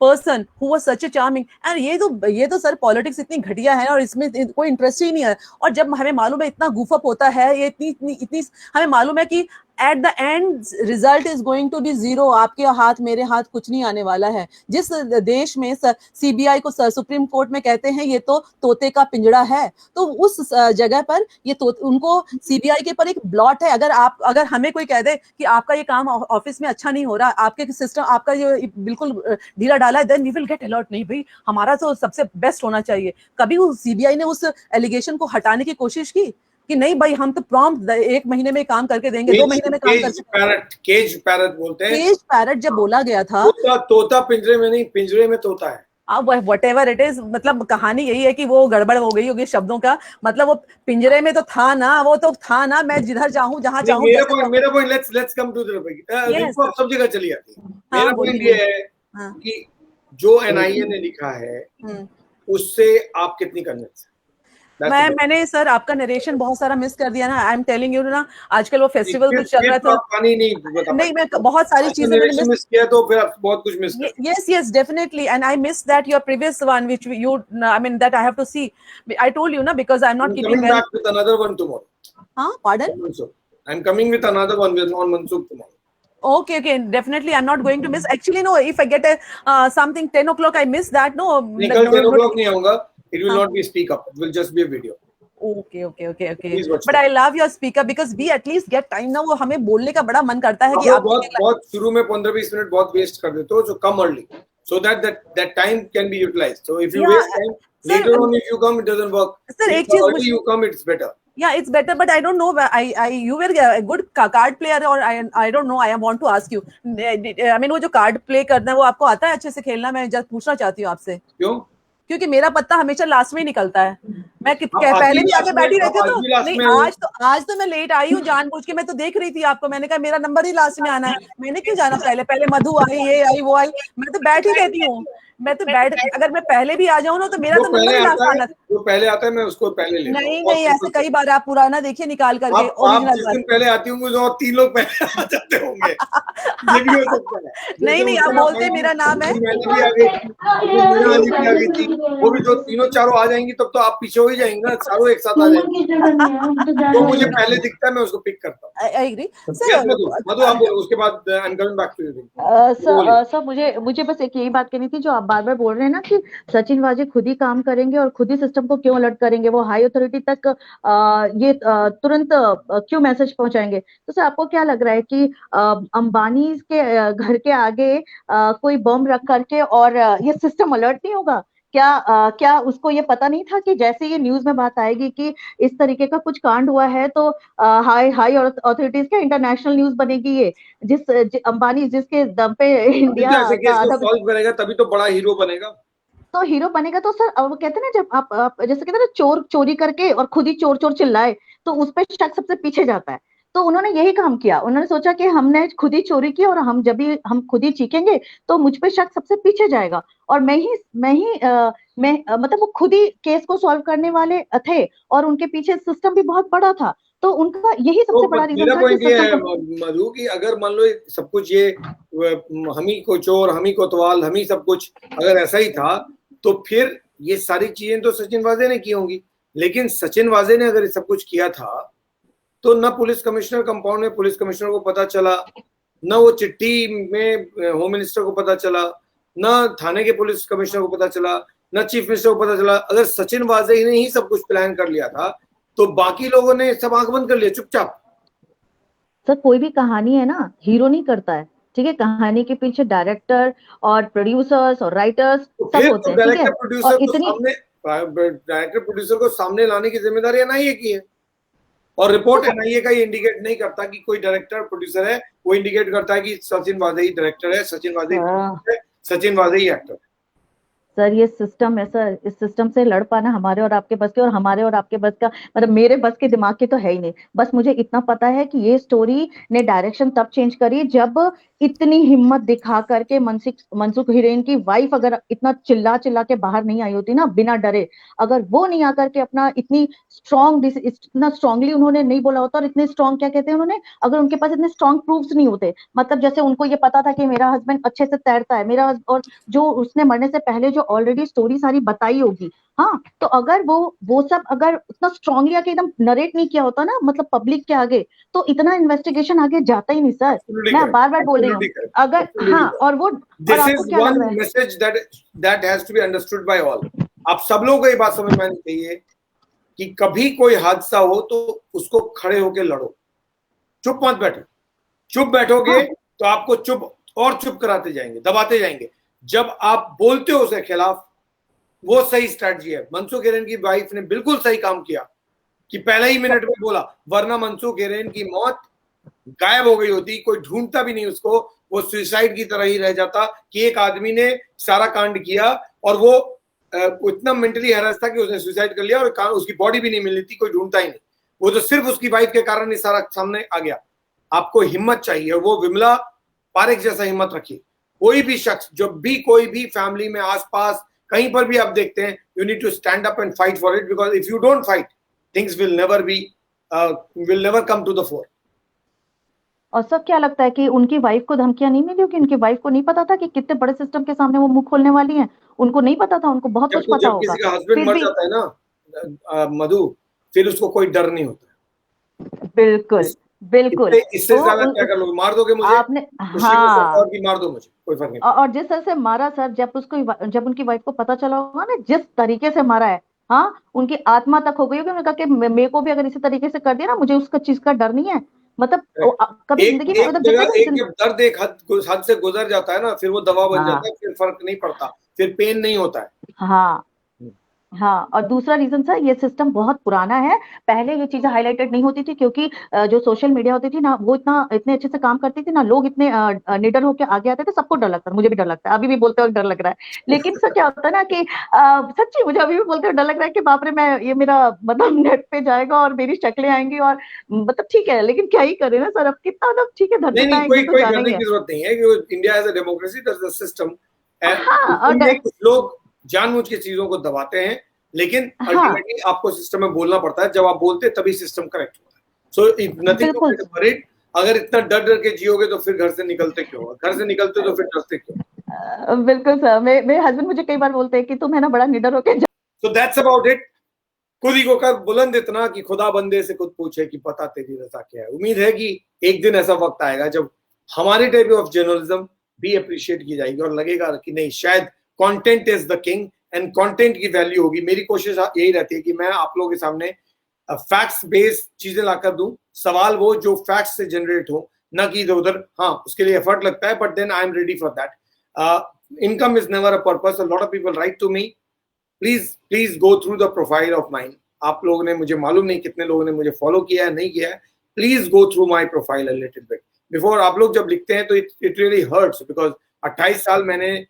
person who was such a charming. And ये तो sir politics इतनी घटिया है और इसमें कोई interest ही नहीं है। और जब हमें मालूम है इतना गूफअप होता है, ये इतनी हमें मालूम है कि at the end result is going to be zero. आपके हाथ मेरे हाथ कुछ नहीं आने वाला है। जिस देश में सीबीआई को सुप्रीम कोर्ट में कहते हैं ये तो तोते का पिंजड़ा है, तो उस जगह पर ये उनको सीबीआई के पर एक ब्लॉट है। अगर हमें कोई कह दे कि आपका ये काम ऑफिस में अच्छा नहीं हो रहा, आपके सिस्टम आपका ये बिल्कुल ढीला डाला है, then we will get alert. नहीं भाई, हमारा तो सबसे बेस्ट होना चाहिए। कभी सीबीआई ने उस एलिगेशन को हटाने की कोशिश की कि नहीं भाई हम तो प्रॉम्प्ट 1 महीने में काम करके देंगे, 2 महीने में काम करके। केज पैरट बोलते हैं। केज पैरट जब बोला गया था, तोता पिंजरे में नहीं, पिंजरे में तोता है। अब व्हाटएवर इट इज, मतलब कहानी यही है कि वो गड़बड़ हो गई होगी शब्दों का, मतलब वो पिंजरे में तो था ना, वो तो था ना, मैं जिधर चाहूं जहां चाहूं। मेरा point let's come to the सब जगह चली जाती है। मेरा पॉइंट ये है कि जो एनआईए ने लिखा है उससे आप कितनी कन्विंस? मैंने सर आपका नरेशन बहुत सारा मिस कर दिया ना। आई एम टेलिंग यू ना, आजकल वो फेस्टिवल कुछ चल रहा था, नहीं मैं बहुत सारी चीजें मिस किया, तो फिर आप बहुत कुछ मिस किया। yes definitely, and I missed that your previous one which you, I mean that I have to see. I told you na, because I'm not keeping well. Back with another one tomorrow. Pardon? I'm coming with another one on Mansukh tomorrow. Okay, definitely I'm not going to miss. Actually no, if I get something 10 o'clock I miss that. No, कल 10 o'clock नहीं आऊंगा. It will not be speak up. It will just be a video. Okay. But I love your speaker because we at least get time ना, वो हमें बोलने का बड़ा मन करता है कि आप बहुत शुरू में 15-20 मिनट बहुत वेस्ट कर देते हो, so come early so that time can be utilized. So if you waste time later on, if you come, it doesn't work. Sir, if early you come, it's better. Yeah, it's better, but I don't know. You were a good card player, or I don't know. I want to ask you. I mean, वो जो card play करना है वो आपको आता है अच्छे से खेलना? मैं जस्ट पूछना चाहती हूँ आपसे। क्यों? क्योंकि मेरा पत्ता हमेशा लास्ट में ही निकलता है। मैं पहले भी आके बैठी रहती हूँ, तो नहीं आज तो मैं लेट आई हूँ जानबूझ के। मैं तो देख रही थी आपको, मैंने कहा मेरा नंबर ही लास्ट में आना है, मैंने क्यों जाना पहले मधु आई, ये आई, वो आई, मैं तो बैठ ही रहती हूँ। अगर मैं पहले भी आ जाऊँ ना तो मेरा तो नंबर ही लास्ट आना। जो पहले आता है मैं उसको पहले लेता हूं। नहीं ऐसे कई बार आप पुराना देखिए निकाल करके आप जिस दिन पहले आती होंगी और 3 लोग पहले आ जाते होंगे, ये भी हो सकता है। नहीं आप बोलते मेरा नाम है, वो भी जो तीनों चारों आ जाएंगी तब तो आप पीछे हो ही जाएंगे ना, चारों एक साथ आ जाएंगे, तो मुझे पहले दिखता है मैं उसको पिक करता हूँ। I agree sir. मधु आप बोलो, उसके बाद I am coming back to you. Sir मुझे बस एक यही बात कहनी थी, जो आप बार बार बोल रहे हैं ना कि सचिन वाजे खुद ही काम करेंगे और खुद ही सिस्टम को क्यों अलर्ट करेंगे, वो हाई अथॉरिटी तक ये तुरंत क्यों मैसेज पहुंचाएंगे। तो सर आपको क्या लग रहा है कि अंबानी के घर के आगे कोई बम रख करके और ये सिस्टम अलर्ट नहीं होगा क्या उसको ये पता नहीं था कि जैसे ये न्यूज में बात आएगी कि इस तरीके का कुछ कांड हुआ है तो हाई अथॉरिटीज का इंटरनेशनल न्यूज बनेगी, ये अंबानी जिसके दम पे इंडिया सॉल्व करेगा तभी तो बड़ा हीरो बनेगा। तो हीरो बनेगा तो सर अब कहते हैं ना, जब आप जैसे कहते हैं ना, चोर चोरी करके और खुद ही चोर चोर चिल्लाए तो उस पर शक सबसे पीछे जाता है। तो उन्होंने यही काम किया, उन्होंने सोचा कि हमने खुद ही चोरी की और जब भी हम खुद ही चीखेंगे तो मुझ पे शक सबसे पीछे जाएगा और मैं मतलब वो खुद ही केस को सॉल्व करने वाले थे और उनके पीछे सिस्टम भी बहुत बड़ा था, तो उनका यही सबसे बड़ा रीजन था। पॉइंट ये है मधु कि अगर मान लो सब कुछ ये हम ही को चोर, हम ही कोतवाल, हम ही सब कुछ अगर ऐसा ही था तो फिर ये सारी चीजें तो सचिन वाजे ने की होंगी। लेकिन सचिन वाजे ने अगर सब कुछ किया था तो न पुलिस कमिश्नर कंपाउंड में पुलिस कमिश्नर को पता चला, न वो चिट्ठी में होम मिनिस्टर को पता चला, न थाने के पुलिस कमिश्नर को पता चला, न चीफ मिनिस्टर को पता चला। अगर सचिन वाजे ने ही सब कुछ प्लान कर लिया था तो बाकी लोगों ने सब आंख बंद कर लिया चुपचाप। सर कोई भी कहानी है ना, हीरो नहीं करता है, ठीक है, कहानी के पीछे डायरेक्टर और प्रोड्यूसर्स और राइटर्स सब होते हैं, ठीक है। डायरेक्टर प्रोड्यूसर को सामने लाने की जिम्मेदारी एनआईए की है और रिपोर्ट एनआईए का ये इंडिकेट नहीं करता कि कोई डायरेक्टर प्रोड्यूसर है, वो इंडिकेट करता है कि सचिन वाजे ही डायरेक्टर है, सचिन वाजे ही सचिन वाजे ही एक्टर। सर ये सिस्टम है सर, इस सिस्टम से लड़ पाना हमारे और आपके बस के, और हमारे और आपके बस का मतलब मेरे बस के दिमाग की तो है ही नहीं। बस मुझे इतना पता है कि ये स्टोरी ने डायरेक्शन तब चेंज करी जब इतनी हिम्मत दिखा करके मनसुख हिरेन की वाइफ अगर इतना चिल्ला चिल्ला के बाहर नहीं आई होती ना बिना डरे, अगर वो नहीं आकर के अपना इतना स्ट्रांगली उन्होंने नहीं बोला होता, और इतने स्ट्रांग क्या कहते हैं उन्होंने, अगर उनके पास इतने स्ट्रांग प्रूफ्स नहीं होते, मतलब जैसे उनको ये पता था कि मेरा हस्बैंड अच्छे से तैरता है, मेरा और जो उसने मरने से पहले जो ऑलरेडी स्टोरी सारी बताई होगी, हाँ, तो अगर वो सब अगर उतना स्ट्रांगली आके एकदम नरेट नहीं किया होता ना, मतलब पब्लिक के आगे, तो इतना इन्वेस्टिगेशन आगे जाता ही नहीं सर। मैं बार बार बोल रही हूँ अगर हाँ, और वो this is one message that has to be understood by all. आप सब लोगों को ये बात समझ में आनी चाहिए कि कभी कोई हादसा हो तो उसको खड़े होके लड़ो, चुप मत बैठो। चुप बैठोगे तो आपको चुप कराते जाएंगे, दबाते जाएंगे। जब आप बोलते हो उसके खिलाफ, वो सही स्ट्रेटजी है। मनसुख हिरेन की वाइफ ने बिल्कुल सही काम किया कि पहले ही मिनट में बोला, वरना मनसुख हिरेन की मौत गायब हो गई होती, कोई ढूंढता भी नहीं उसको, वो सुसाइड की तरह ही रह जाता कि एक आदमी ने सारा कांड किया और वो इतना मेंटली हैरेस था कि उसने सुसाइड कर लिया और उसकी बॉडी भी नहीं मिल रही थी, कोई ढूंढता ही नहीं। वो तो सिर्फ उसकी वाइफ के कारण ही सारा सामने आ गया। आपको हिम्मत चाहिए, और वो विमला पारेख जैसा हिम्मत रखिए। कोई भी शख्स, जब भी कोई भी फैमिली में आसपास कहीं पर भी आप देखते हैं, you need to stand up and fight for it, because if you don't fight things will never come to the fore. और सब क्या लगता है कि उनकी वाइफ को धमकियां नहीं मिली, कि उनकी वाइफ को नहीं पता था कि कितने बड़े सिस्टम के सामने वो मुंह खोलने वाली हैं? उनको नहीं पता था, उनको बहुत कुछ पता होगा। किसी का हस्बैंड मर जाता है ना मधु, फिर उसको कोई डर नहीं होता। बिल्कुल बिल्कुल। इससे ज्यादा क्या कर लोगे? मार दोगे मुझे आपने, हाँ, मार दो मुझे, कोई फर्क नहीं। और जिस तरह से मारा सर, जब उनकी वाइफ को पता चला होगा ना जिस तरीके से मारा है, हाँ, उनकी आत्मा तक हो गई होगी, उन्होंने कहा कि मेरे को भी अगर इसी तरीके से कर दिया ना, मुझे उसका चीज का डर नहीं है। मतलब कभी जिंदगी में दर्द एक हद से गुजर जाता है ना, फिर वो दवा बन जाता है, फिर फर्क नहीं पड़ता, फिर पेन नहीं होता है। हाँ हाँ। और दूसरा रीजन सर, ये सिस्टम बहुत पुराना है। पहले ये चीजें हाईलाइटेड नहीं होती थी क्योंकि जो सोशल मीडिया होती थी ना, वो इतने अच्छे से काम करती थी ना, लोग इतने निडर होकर आगे आते थे, सबको डर लगता है। मुझे भी डर लगता है, अभी भी बोलते हुए डर लग रहा है। लेकिन सर क्या होता है ना कि सच्ची मुझे अभी भी बोलते हुए डर लग रहा है कि बाप रे, ये मेरा मतलब नेट पे जाएगा और मेरी शक्लें आएंगी, और मतलब ठीक है, लेकिन क्या ही करे ना सर, अब कितना मतलब ठीक है, धरती पे कोई डरने की जरूरत नहीं है। India as a democracy, that's the system. कुछ लोग जानबूझ के चीजों को दबाते हैं लेकिन अल्टीमेटली आपको सिस्टम में बोलना पड़ता है, जब आप बोलते हैं तभी सिस्टम करेक्ट होता है। So nothing to get worried. अगर इतना डर डर के जियोगे तो फिर घर से निकलते क्यों, घर से निकलते तो फिर डरते क्यों? बिल्कुल सर, मेरे हस्बैंड मुझे कई बार बोलते हैं कि तुम है ना बड़ा निडर होके। So that's about it. खुद ही को कर बुलंद इतना कि खुदा बंदे से खुद पूछे कि पता तेरी रजा क्या है। उम्मीद है कि एक दिन ऐसा वक्त आएगा जब हमारी टाइप ऑफ जर्नलिज्म भी अप्रिशिएट की जाएगी और लगेगा कि नहीं, शायद content is the king and content की वैल्यू होगी। मेरी कोशिश यही रहती है कि मैं आप लोगों के सामने फैक्ट्स बेस्ड चीजें लाकर दूं, सवाल वो जो फैक्ट्स से जनरेट हो, ना कि इधर उधर। हाँ, उसके लिए एफर्ट लगता है, but then I am ready for that. Income is never a purpose. A lot of people write to me, please go through the profile of mine. आप लोगों ने, मुझे मालूम नहीं कितने लोगों ने मुझे फॉलो किया है, नहीं किया है, please go through my profile a little bit before. आप लोग जब लिखते हैं तो इट रियली हर्ट्स, बिकॉज 28 साल मैंने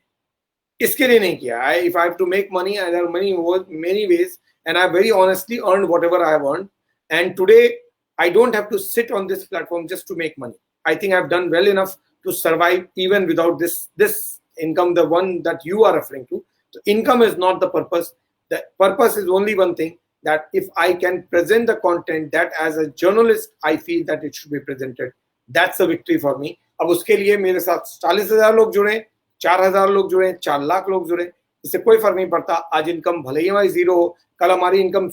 इसके लिए नहीं किया। If I have to make money, I have many ways, and I very honestly earned whatever I have earned. And today, I don't have to sit on this platform just to make money. I think I've done well enough to survive even without this income, the one that you are referring to. So income is not the purpose. The purpose is only one thing, that if I can present the content that as a journalist I feel that it should be presented, that's a victory for me. अब उसके लिए मेरे साथ 40,000 लोग जुड़े, 4,000 लोग जुड़े, 4 लाख लोग जुड़े, इससे कोई फर्क नहीं पड़ता। आज इनकम भले ही हमारी 0 हो, कल हमारी इनकम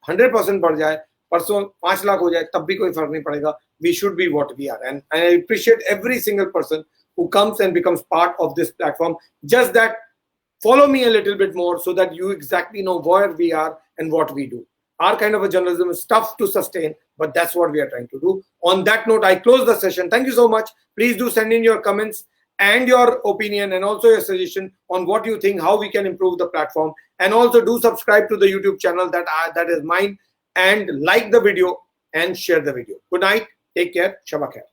100% बढ़ जाए, परसों 5 लाख हो जाए, तब भी कोई फर्क नहीं पड़ेगा। We should be what we are, and I appreciate every single person who comes and becomes part of this platform. Just that, follow me a little bit more so that you exactly know where we are and what we do. Our kind of a journalism is tough to sustain, but that's what we are trying to do. On that note, I close the session. Thank you so much. Please do send in your comments and your opinion and also your suggestion on what you think, how we can improve the platform, and also do subscribe to the YouTube channel that is mine, and like the video and share the video. Good night. Take care. Shabba khair.